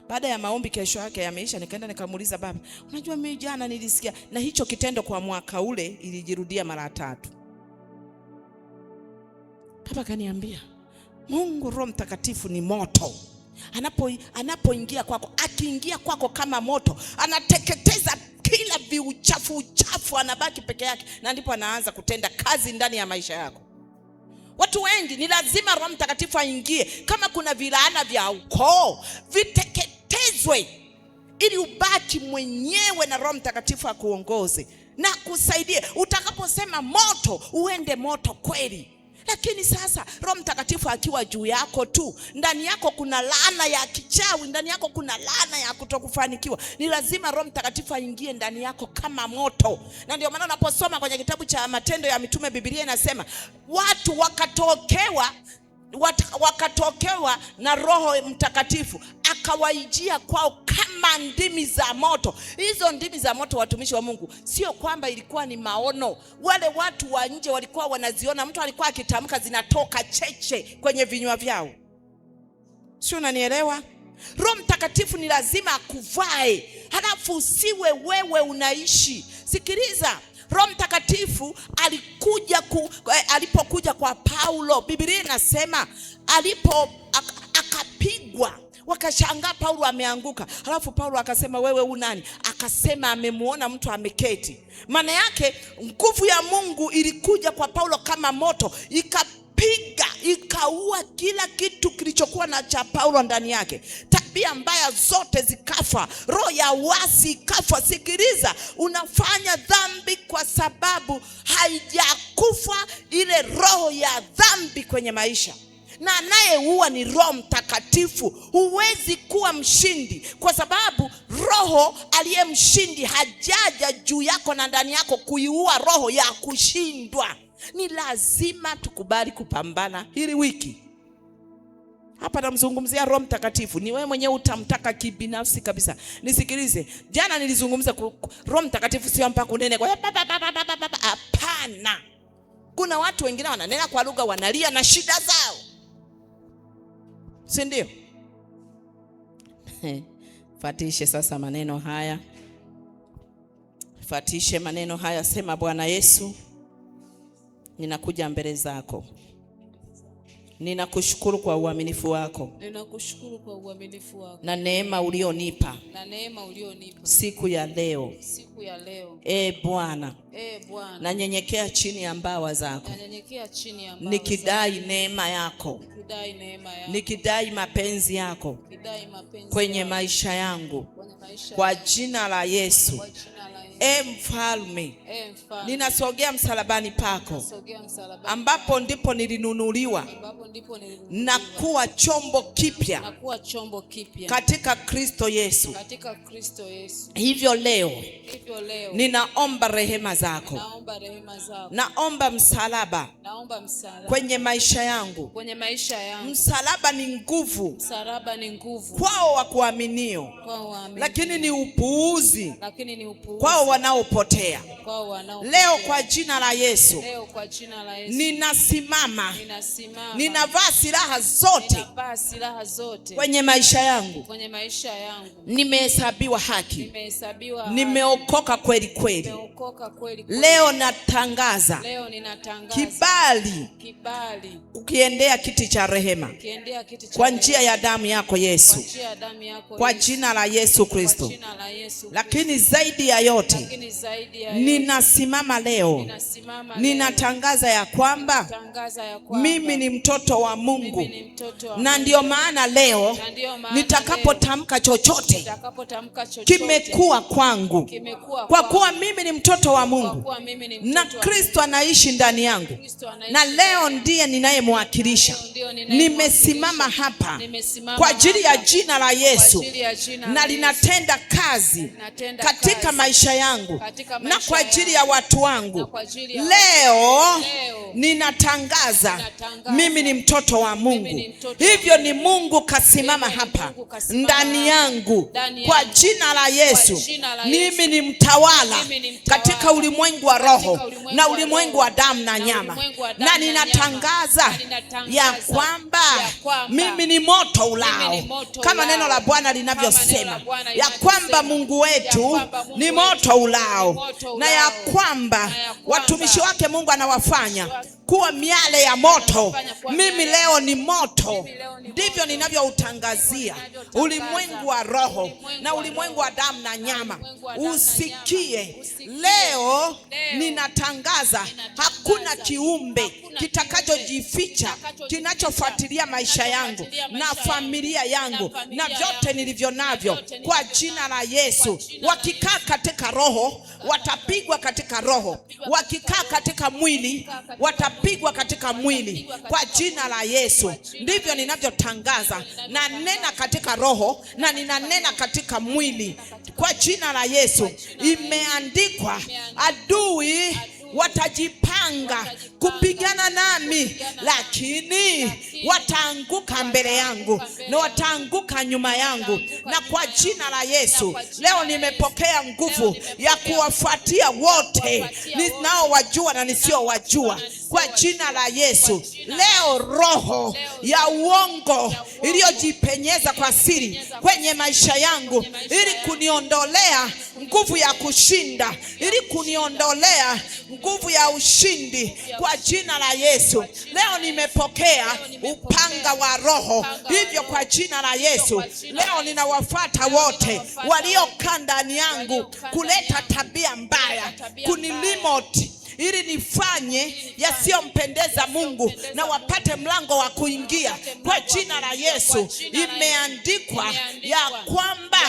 Baada ya maombi kesho yake yameisha, nikaenda nikamuuliza baba, unajua mimi jana nilisikia, na hicho kitendo kwa mwaka ule ilijirudia mara 3. Baba kaniambia, Mungu Roho Mtakatifu ni moto. Anapoingia kwako, akiingia kwako kama moto, anateketeza kila viuchafu, anabaki peke yake, na ndipo anaanza kutenda kazi ndani ya maisha yako. Watu wengi ni lazima Roho Mtakatifu aingie. Kama kuna vilaana vya ukoo, viteketezwe ili ubaki mwenyewe na Roho Mtakatifu akuongoze na kusaidie. Utakaposema moto, uende moto kweli. Lakini sasa Roho Mtakatifu akiwa juu yako tu, ndani yako kuna laana ya kichawi, ndani yako kuna laana ya kutokufanikiwa. Ni lazima Roho Mtakatifu aingie ndani yako kama moto. Na ndio maana unaposoma kwenye kitabu cha Matendo ya Mitume, Biblia inasema watu wakatokewa na Roho Mtakatifu, akawaijia kwao kama ndimi za moto. Hizo ndimi za moto, watumishi wa Mungu, sio kwamba ilikuwa ni maono. Wale watu wa nje walikuwa wanaziona, mtu alikuwa akitamka zinatoka cheche kwenye vinywa vyao. Sio, unanielewa? Roho Mtakatifu ni lazima akuvae, halafu usiwe wewe unaishi. Sikiliza, Roho Mtakatifu alipokuja kwa Paulo, Biblia inasema akapigwa, wakashangaa Paulo ameanguka. Halafu Paulo akasema, wewe unani? Akasema amemuona mtu ameketi. Maana yake nguvu ya Mungu ilikuja kwa Paulo kama moto, ikapiga, ikaua kila kitu kilichokuwa na cha Paulo ndani yake. Tabia mbaya zote zikafa, roho ya uasi ikafa. Sikiliza, unafanya dhambi kwa sababu haijakufa ile roho ya dhambi kwenye maisha, na anayeua ni Roho Mtakatifu. Huwezi kuwa mshindi kwa sababu Roho aliyemshindi hajaja juu yako na ndani yako kuiua roho ya kushindwa. Ni lazima tukubali kupambana hili wiki. Hapa namzungumzia Roho Mtakatifu. Ni wewe mwenyewe utamtaka kibinafsi kabisa. Nisikilize, jana nilizungumza Roho Mtakatifu sio mpaka unene kwa hapana. Kuna watu wengine wananena kwa lugha, wanalia na shida zao, si ndio? Fatishe sasa maneno haya. Fatishe maneno haya. Sema, Bwana Yesu, ninakuja mbele zako. Ninakushukuru kwa uaminifu wako. Ninakushukuru kwa uaminifu wako. Na neema ulionipa. Na neema ulionipa. Siku ya leo. Siku ya leo. Bwana. Bwana. Nanyenyekea chini ya mbawa zako. Nanyenyekea chini ya mbawa zako. Nikidai neema yako. Nikidai neema yako. Nikidai mapenzi yako. Nikidai mapenzi kwenye maisha yangu. Kwenye maisha kwa jina la Yesu. Kwa jina la Yesu. Mfalme, ninasogea msalabani pako, ambapo ndipo nilinunuliwa na kuwa chombo kipya katika Kristo Yesu. Hivyo leo leo ninaomba rehema zako, naomba rehema zako, naomba msalaba naomba msalaba kwenye maisha yangu. kwenye maisha yangu. Msalaba ni nguvu Msalaba ni nguvu kwao wakuaminio, kwao waamini, lakini ni upuuzi lakini ni upuuzi kwao wanaopotea. kwao wanao. Leo kwa jina la Yesu, Leo kwa jina la Yesu ninasimama, ninasimama, ninavaa silaha zote ninavaa silaha zote kwenye maisha yangu. kwenye maisha yangu. Nimehesabiwa haki, Nimehesabiwa haki, nimeokoka kweli kweli. nimeokoka kweli kweli. Leo natangaza Leo ninatangaza kibali kibali ukiendea kiti cha rehema kiendea kiti cha kwa njia ya damu yako kwa Yesu, njia ya damu yako kwa Yesu, jina la Yesu kwa Kristo. jina la Yesu. Lakini zaidi ya yote, Lakini zaidi ya yote, ninasimama leo, ninasimama leo, ninatangaza ya kwamba tangaza ya kwamba mimi ni mtoto wa Mungu, mimi ni mtoto wa na Mungu. ndio maana leo Na ndio maana nitakapotamka chochote nitakapotamka chochote kimekuwa kwangu, kimekuwa kwa kwangu. kuwa mimi ni mtoto wa Kwa Mungu kuwa mimi ni na mtoto wa Kristo anaishi ndani yangu, Kristo anaishi na leo ndiye ninayemwakilisha. Leo ndio ninayemwakilisha. Nimesimama hapa Nimesimama kwa ajili ya hapa jina la kwa Yesu, ajili ya jina na la linatenda kazi Natenda katika kazi maisha yangu katika na maisha kwa ajili ya yangu watu wangu. na kwa ajili ya Leo Leo ninatangaza ninatangaza mimi ni mtoto wa Mungu. ni mtoto wa Hivyo ni Mungu kasimama Hivyo ni hapa Mungu kasimama ndani hapa yangu ndani kwa yangu. jina la Yesu. Kwa jina la Mimi Yesu. ni mtawala Mimi ni mtawala katika ulimwengu wa roho ulimwengu na wa ulimwengu roho wa damu na na nyama, ulimwengu wa damu na na ninatangaza nyama. Na ninatangaza ya kwamba ya kwamba mimi ni moto ulao, mimi ni moto kama ulao. neno la Bwana Kama neno linavyosema la Bwana ya kwamba linavyosema. Mungu wetu Ya kwamba Mungu ni wetu moto ulao, ni moto na ya ulao. kwamba Na ya kwamba watumishi wake Mungu anawafanya kuwa miale ya moto. Anawafanya kuwa Mimi miale. leo ni moto. Mimi leo ni Ndivyo moto. ninavyoutangazia Ninavyotangaza. ulimwengu wa roho Ulimwengu na wa ulimwengu wa damu na nyama. ulimwengu wa damu na Usikie nyama. Usikie. leo, Leo. ninatangaza hakuna kiumbe kitakachojificha kinachofuatilia maisha yangu na familia yangu na vyote nilivyo navyo kwa jina la Yesu. Wakikaa katika roho watapigwa katika roho, wakikaa katika mwili watapigwa katika mwili kwa jina la Yesu. Ndivyo ninavyotangaza, na nena katika roho na ninanena katika mwili kwa jina la Yesu. Imeandikwa, adui watajipanga kupigana nami, lakini wataanguka mbele yangu na wataanguka nyuma yangu. Na kwa jina la Yesu leo nimepokea nguvu ya kuwafuatia wote ninaowajua na nisiowajua kwa jina la Yesu. Leo roho ya uongo iliyojipenyeza kwa siri kwenye maisha yangu ili kuniondolea nguvu ya kushinda, ili kuniondolea nguvu ya ushindi kwa jina la Yesu, leo nimepokea upanga wa roho. Hivyo kwa jina la Yesu leo ninawafuata wote waliokaa ndani yangu kuleta tabia mbaya, kunilimoti ili nifanye yasiyompendeza Mungu na wapate mlango wa kuingia kwa jina la Yesu. Imeandikwa ya kwamba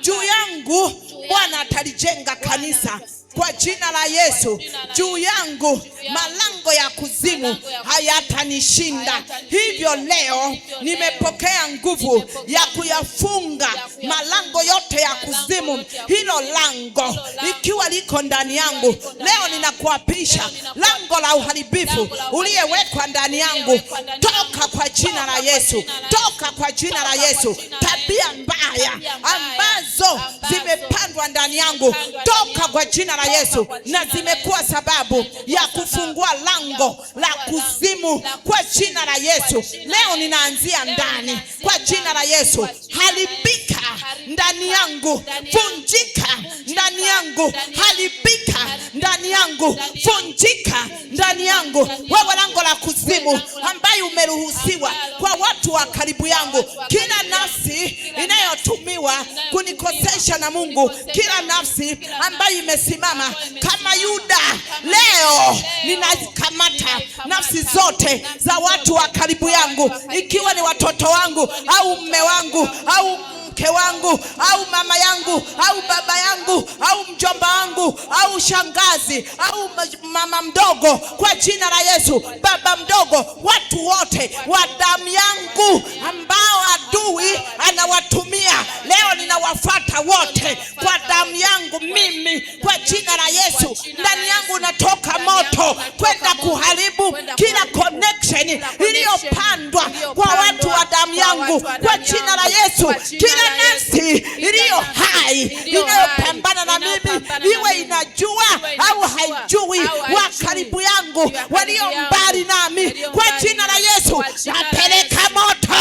juu yangu Bwana atalijenga kanisa kwa jina la Yesu. Juu yangu malango ya kuzimu hayatanishinda. Hivyo leo nimepokea nguvu ya kuyafunga malango yote ya kuzimu. Hilo lango ikiwa liko ndani yangu, leo ninakuapisha lango la uharibifu uliyewekwa ndani yangu, toka kwa jina la Yesu, toka kwa jina la Yesu. Tabia mbaya ambazo zimepandwa ndani yangu, toka kwa jina la Yesu, na zimekuwa sababu ya kufungua lango la kuzimu kwa jina la Yesu. Leo ninaanzia ndani kwa jina la Yesu. Haribika ndani yangu, vunjika ndani yangu, haribika ndani yangu, vunjika ndani yangu. Wewe lango la kuzimu ambaye umeruhusiwa kwa watu wa karibu yangu, kila nafsi inayotumiwa kunikosesha na Mungu, kila nafsi ambayo imesimama kama Yuda, leo ninazikamata nafsi zote za watu wa karibu yangu, ikiwa ni watoto wangu au mume wangu au mke wangu au mama yangu au baba yangu au mjomba wangu au shangazi au mama mdogo, kwa jina la Yesu. Baba mdogo, watu wote wa damu yangu ambao adui anawatumia leo, ninawafuata wote kwa damu yangu mimi, kwa jina la Yesu. Ndani yangu unatoka moto kwenda kuharibu kila connection iliyopandwa kwa watu wa damu yangu, kwa jina la Yesu. Kila nafsi iliyo hai inayopambana na mimi, iwe inajua au haijui, wa karibu yangu, walio mbali nami, kwa jina la Yesu napeleka moto,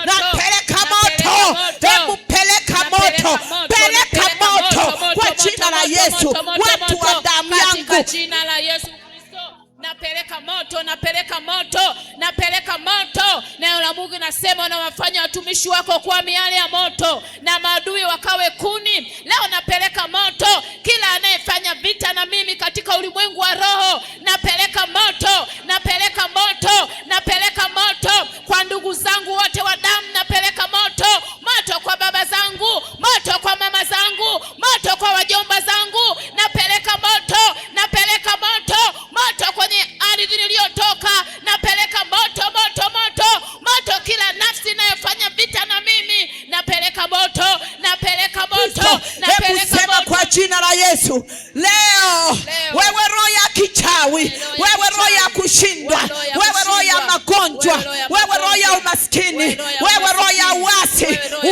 napeleka moto. Hebu peleka moto, peleka moto kwa jina la Yesu. Watu wa damu yangu, kwa jina la Yesu Kristo, napeleka moto, napeleka moto, napeleka moto. Neno la Mungu nasema unawafanya watumishi wako kuwa miale ya moto na maadui wakawe kuni. Leo napeleka moto kila anayefanya vita na mimi katika ulimwengu wa roho. Napeleka moto, napeleka moto, napeleka moto kwa ndugu zangu wote wa damu. Napeleka moto, moto kwa baba zangu, moto kwa mama zangu, moto kwa wajomba zangu. Napeleka moto, napeleka moto, moto kwenye ardhi niliyotoka. Napeleka moto, moto, moto, moto kila nafsi inayofanya vita na mimi. Napeleka moto, napeleka moto, napeleka moto kwa jina la Yesu. Leo wewe roho ya kichawi, wewe roho ya kushindwa, wewe roho ya magonjwa, wewe roho ya umaskini, wewe roho ya uasi,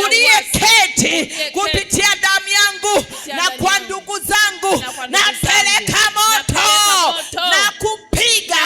uliyeketi kupitia damu yangu na kwa ndugu zangu, napeleka moto na kupiga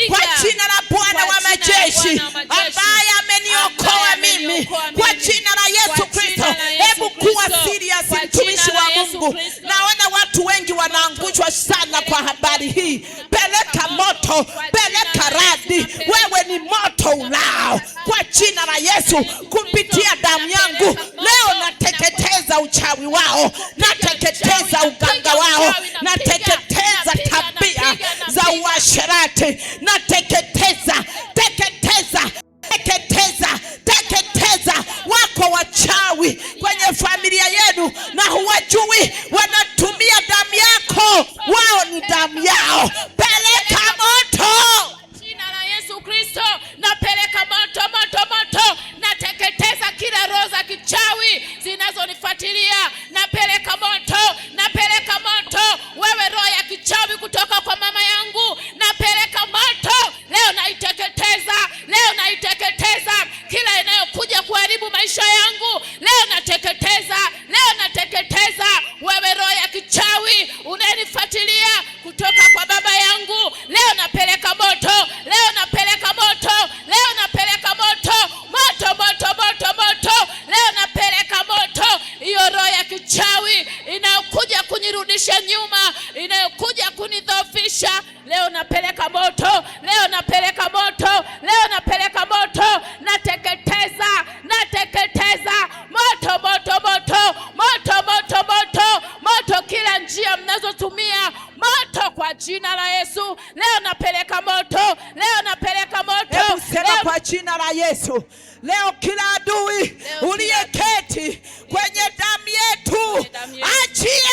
kwa jina la Bwana wa majeshi ambaye ameniokoa mimi, kwa jina la Yesu Kristo. Hebu kuwa serious, mtumishi wa Mungu. Naona watu wengi wanaangushwa sana kwa habari hii. Peleka moto, peleka radi. Wewe ni moto ulao kwa jina la Yesu. Kupitia damu yangu leo nateketeza uchawi wao, nateketeza uganga wao, nateketeza tabia za uasherati, nateketeza, teketeza, teketeza, teketeza. Wako wachawi kwenye familia yenu na huwajui, wanatumia damu yako, wao ni damu yao. Peleka moto jina la Yesu Kristo. Napeleka moto, moto, moto. Nateketeza kila roho za kichawi zinazonifuatilia. Napeleka moto, napeleka moto. Wewe roho ya kichawi kutoka kwa mama yangu, napeleka moto. Leo naiteketeza, leo naiteketeza. Kila inayokuja kuharibu maisha yangu, leo nateketeza, leo nateketeza. Wewe roho ya kichawi unanifuatilia kutoka kwa baba yangu, leo napeleka moto, leo napeleka moto, leo napeleka moto. Moto, moto, moto, moto. Leo napeleka moto hiyo roho ya kichawi inayokuja kunirudisha nyuma, inayokuja kunidhoofisha. Leo napeleka moto, leo napeleka moto, leo napeleka moto. Nateketeza, nateketeza. Moto, moto, moto, moto, moto, moto, moto kila njia mnazotumia. Moto kwa jina la Yesu. Leo napeleka moto, leo napeleka moto. Hebu sema kwa jina la Yesu. Leo kila adui uliyeketi kwenye damu yetu, achia,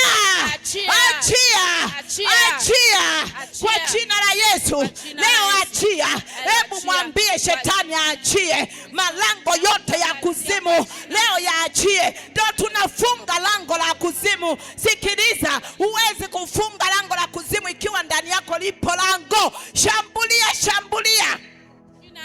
achia, achia kwa jina la Yesu. Leo achia. Hebu mwambie shetani aachie malango yote ya kuzimu, leo yaachie. Ndio tunafunga lango la kuzimu. Sikiliza, huwezi kufunga lango la kuzimu ikiwa ndani yako lipo lango. Shambulia, shambulia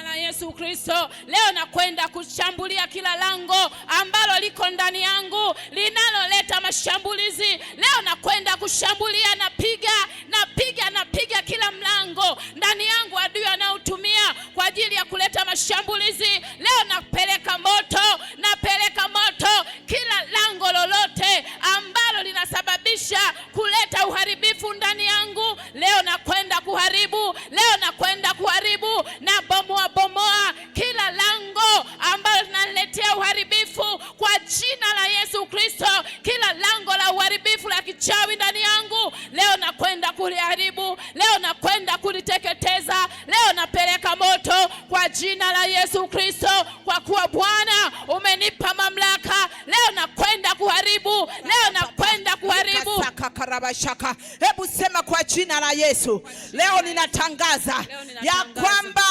la Yesu Kristo. Leo nakwenda kushambulia kila lango ambalo liko ndani yangu linaloleta mashambulizi. Leo nakwenda kushambulia, napiga, napiga, napiga kila mlango ndani yangu adui anaotumia kwa ajili ya kuleta mashambulizi. Leo napeleka moto, napeleka moto kila lango lolote ambalo linasababisha kuleta uharibifu ndani yangu. Leo nakwenda kuharibu, leo nakwenda kuharibu na bomoa kila lango ambalo linaletea uharibifu kwa jina la Yesu Kristo. Kila lango la uharibifu la kichawi ndani yangu leo nakwenda kuliharibu, leo nakwenda kuliteketeza. Leo napeleka moto kwa jina la Yesu Kristo, kwa kuwa Bwana umenipa mamlaka. Leo karabashaka. Hebu sema kwa jina la Yesu. Leo ninatangaza ya kwamba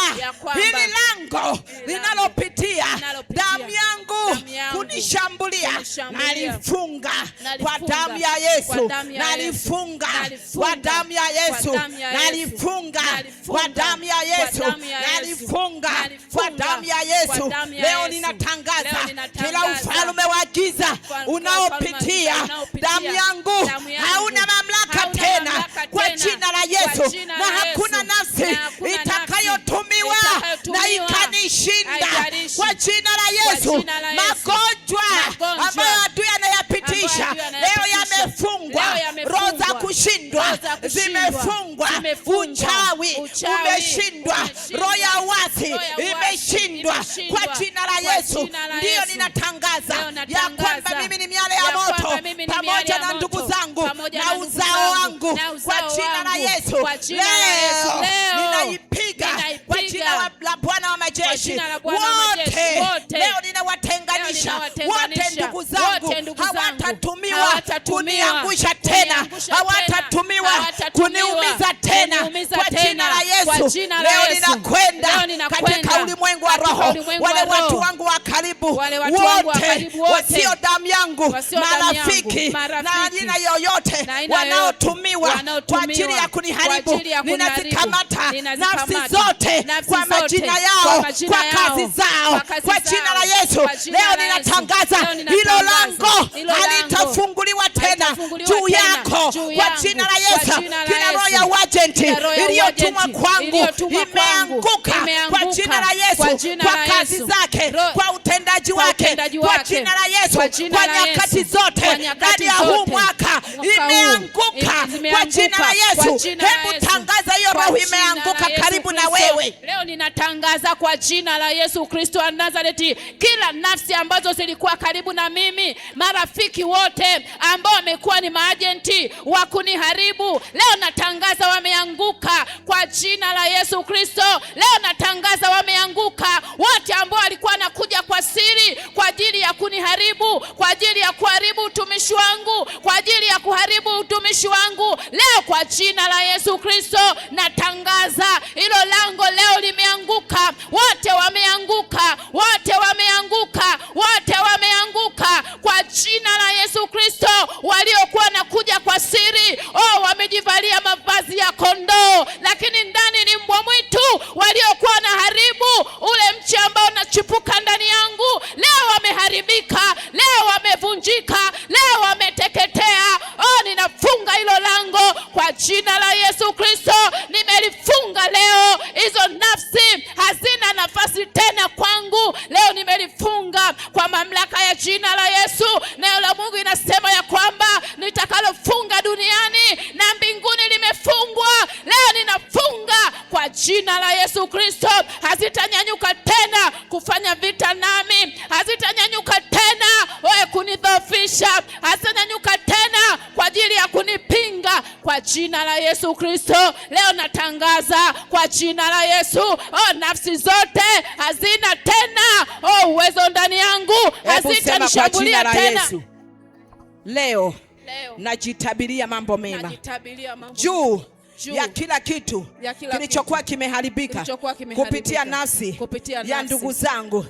hili lango linalopitia damu yangu kunishambulia, nalifunga kwa damu ya Yesu. Nalifunga kwa damu ya Yesu. Nalifunga kwa damu ya Yesu. Nalifunga kwa damu ya Yesu. Leo ninatangaza kila ufalme wa giza unaopitia damu yangu hauna mamlaka tena kwa jina la Yesu, na hakuna nafsi itakayotumiwa na ikanishinda kwa jina la Yesu. Magonjwa ambayo adui anayapitisha leo yamefungwa, roho za kushindwa zimefungwa, uchawi umeshindwa, roho ya uasi imeshindwa kwa jina la Yesu. Ndiyo ninatangaza ya kwamba mimi ni miale ya moto pamoja na ndugu zangu na uzao wangu kwa jina la Yesu. Leo ninaipiga kwa jina la Bwana wa majeshi. Wote leo ninawatenganisha wote, ndugu zangu hawatatumiwa kuniangusha tena, hawatatumiwa kuniumiza tena kwa jina la Yesu. Leo ninakwenda katika ulimwengu wa roho, wale watu wangu wa karibu wote wasio damu yangu, marafiki na aina yoyote wanaotumiwa kwa ajili ya kuniharibu, ninazikamata nafsi zote kwa majina yao, kwa kazi zao kwa jina la Yesu. Leo ninatangaza hilo lango halitafunguliwa tena juu yako kwa jina la Yesu. Kila roho ya uajenti iliyotumwa kwangu imeanguka kwa jina la Yesu, kwa kazi zake, kwa utendaji wake kwa jina la Yesu, kwa nyakati zote ndani ya huu mwaka imeanguka kwa jina la Yesu. Hebu tangaza hiyo roho imeanguka karibu na wewe. Leo ninatangaza kwa jina la Yesu Kristo wa Nazareti, kila nafsi ambazo zilikuwa karibu na mimi, marafiki wote ambao wamekuwa ni maajenti wa kuniharibu, leo natangaza wameanguka kwa jina la Yesu Kristo. Leo natangaza wameanguka wote ambao walikuwa wanakuja kwa siri kwa ajili ya kuniharibu, kwa ajili ya kuharibu utumishi wangu, kwa ajili ya kuharibu utumishi wangu. Leo kwa jina la Yesu Kristo natangaza hilo lango leo limeanguka. Wote wameanguka, wote wameanguka, wote wameanguka kwa jina la Yesu Kristo. Waliokuwa nakuja kwa siri, wamejivalia mavazi ya kondoo, lakini ndani ni mbwa mwitu. Waliokuwa na haribu ule mchi ambao unachipuka ndani yangu, leo wameharibika, leo wamevunjika, leo wameteketea. Ninafunga hilo lango kwa jina la Yesu Kristo. Nimelifunga leo, hizo nafsi hazina nafasi tena kwangu. Leo nimelifunga kwa mamlaka ya jina la Yesu. Neno la Mungu inasema ya kwamba nitakalofunga duniani na mbinguni limefungwa. Leo ninafunga kwa jina la Yesu Kristo. Hazitanyanyuka tena kufanya vita nami, hazitanyanyuka tena kunidhoofisha, hazitanyanyuka tena kwa ajili ya kunipinga kwa jina la Yesu Kristo. Leo natangaza kwa jina la Yesu, nafsi zote hazina tena uwezo ndani yangu, hazitanishambulia tena. Leo najitabiria mambo mema juu ya kila kitu kilichokuwa kimeharibika kupitia nafsi ya ndugu zangu,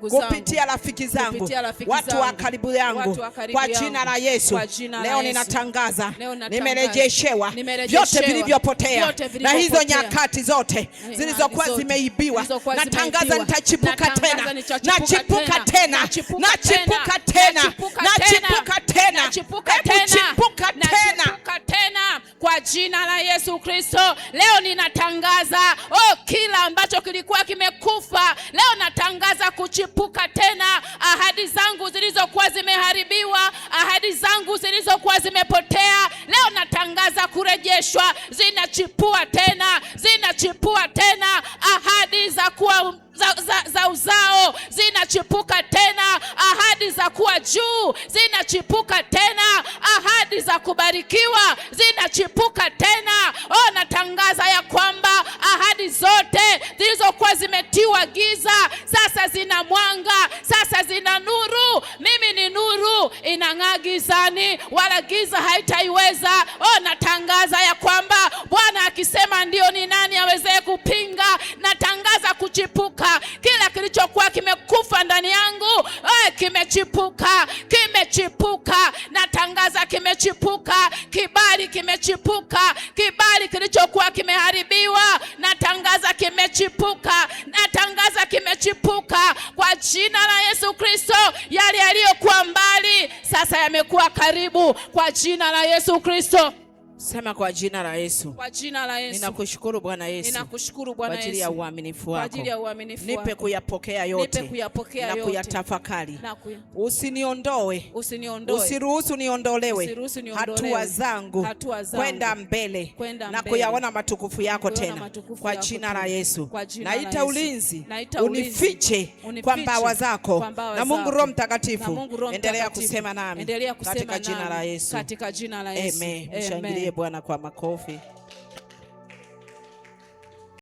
kupitia rafiki zangu, watu wa karibu yangu kwa jina la Yesu. Leo ninatangaza nimerejeshewa vyote vilivyopotea na hizo nyakati zote zilizokuwa zimeibiwa. Natangaza nitachipuka tena, nachipuka tena, nachipuka tena, nachipuka tena, nachipuka tena kwa jina la Yesu Kristo. Leo ninatangaza kila ambacho kilikuwa kimekufa, leo natangaza kuchipuka tena. Ahadi zangu zilizokuwa zimeharibiwa, ahadi zangu zilizokuwa zimepotea, leo natangaza kurejeshwa. Zinachipua tena, zinachipua tena. Ahadi za kuwa za uzao zinachipuka tena, ahadi za kuwa juu zinachipuka tena, ahadi za kubarikiwa zinachipuka tena. Natangaza ya kwamba ahadi zote zilizokuwa zimetiwa giza sasa zina mwanga, sasa zina nuru. Mimi ni nuru inang'aa gizani, wala giza haitaiweza. Natangaza ya kwamba Bwana akisema ndio, ni nani aweze kupinga? Natangaza kuchipuka. Kila kilichokuwa kimekufa ndani yangu kimechipuka, kimechipuka. Natangaza kimechipuka. Kibali kimechipuka. Kibali kilichokuwa kimeharibiwa, natangaza kimechipuka. Natangaza kimechipuka kwa jina la Yesu Kristo. Yale yaliyokuwa mbali sasa yamekuwa karibu kwa jina la Yesu Kristo. Sema kwa jina la Yesu. Kwa jina la Yesu. Ninakushukuru Bwana Yesu. Ninakushukuru Bwana Yesu. Kwa ajili ya uaminifu wako. Kwa ajili ya uaminifu wako. Nipe kuyapokea yote. Nipe kuyapokea yote. Na kuyatafakari. Usiniondoe. Usiruhusu niondolewe. Hatua zangu kwenda mbele. Na kuyaona matukufu yako tena. Kwa jina la Yesu. Naita ulinzi. Unifiche kwa mbawa zako. Na Mungu Roho Mtakatifu, endelea kusema nami. Katika jina la Yesu. Katika jina la Yesu. Amen. Mshangilie Bwana kwa makofi.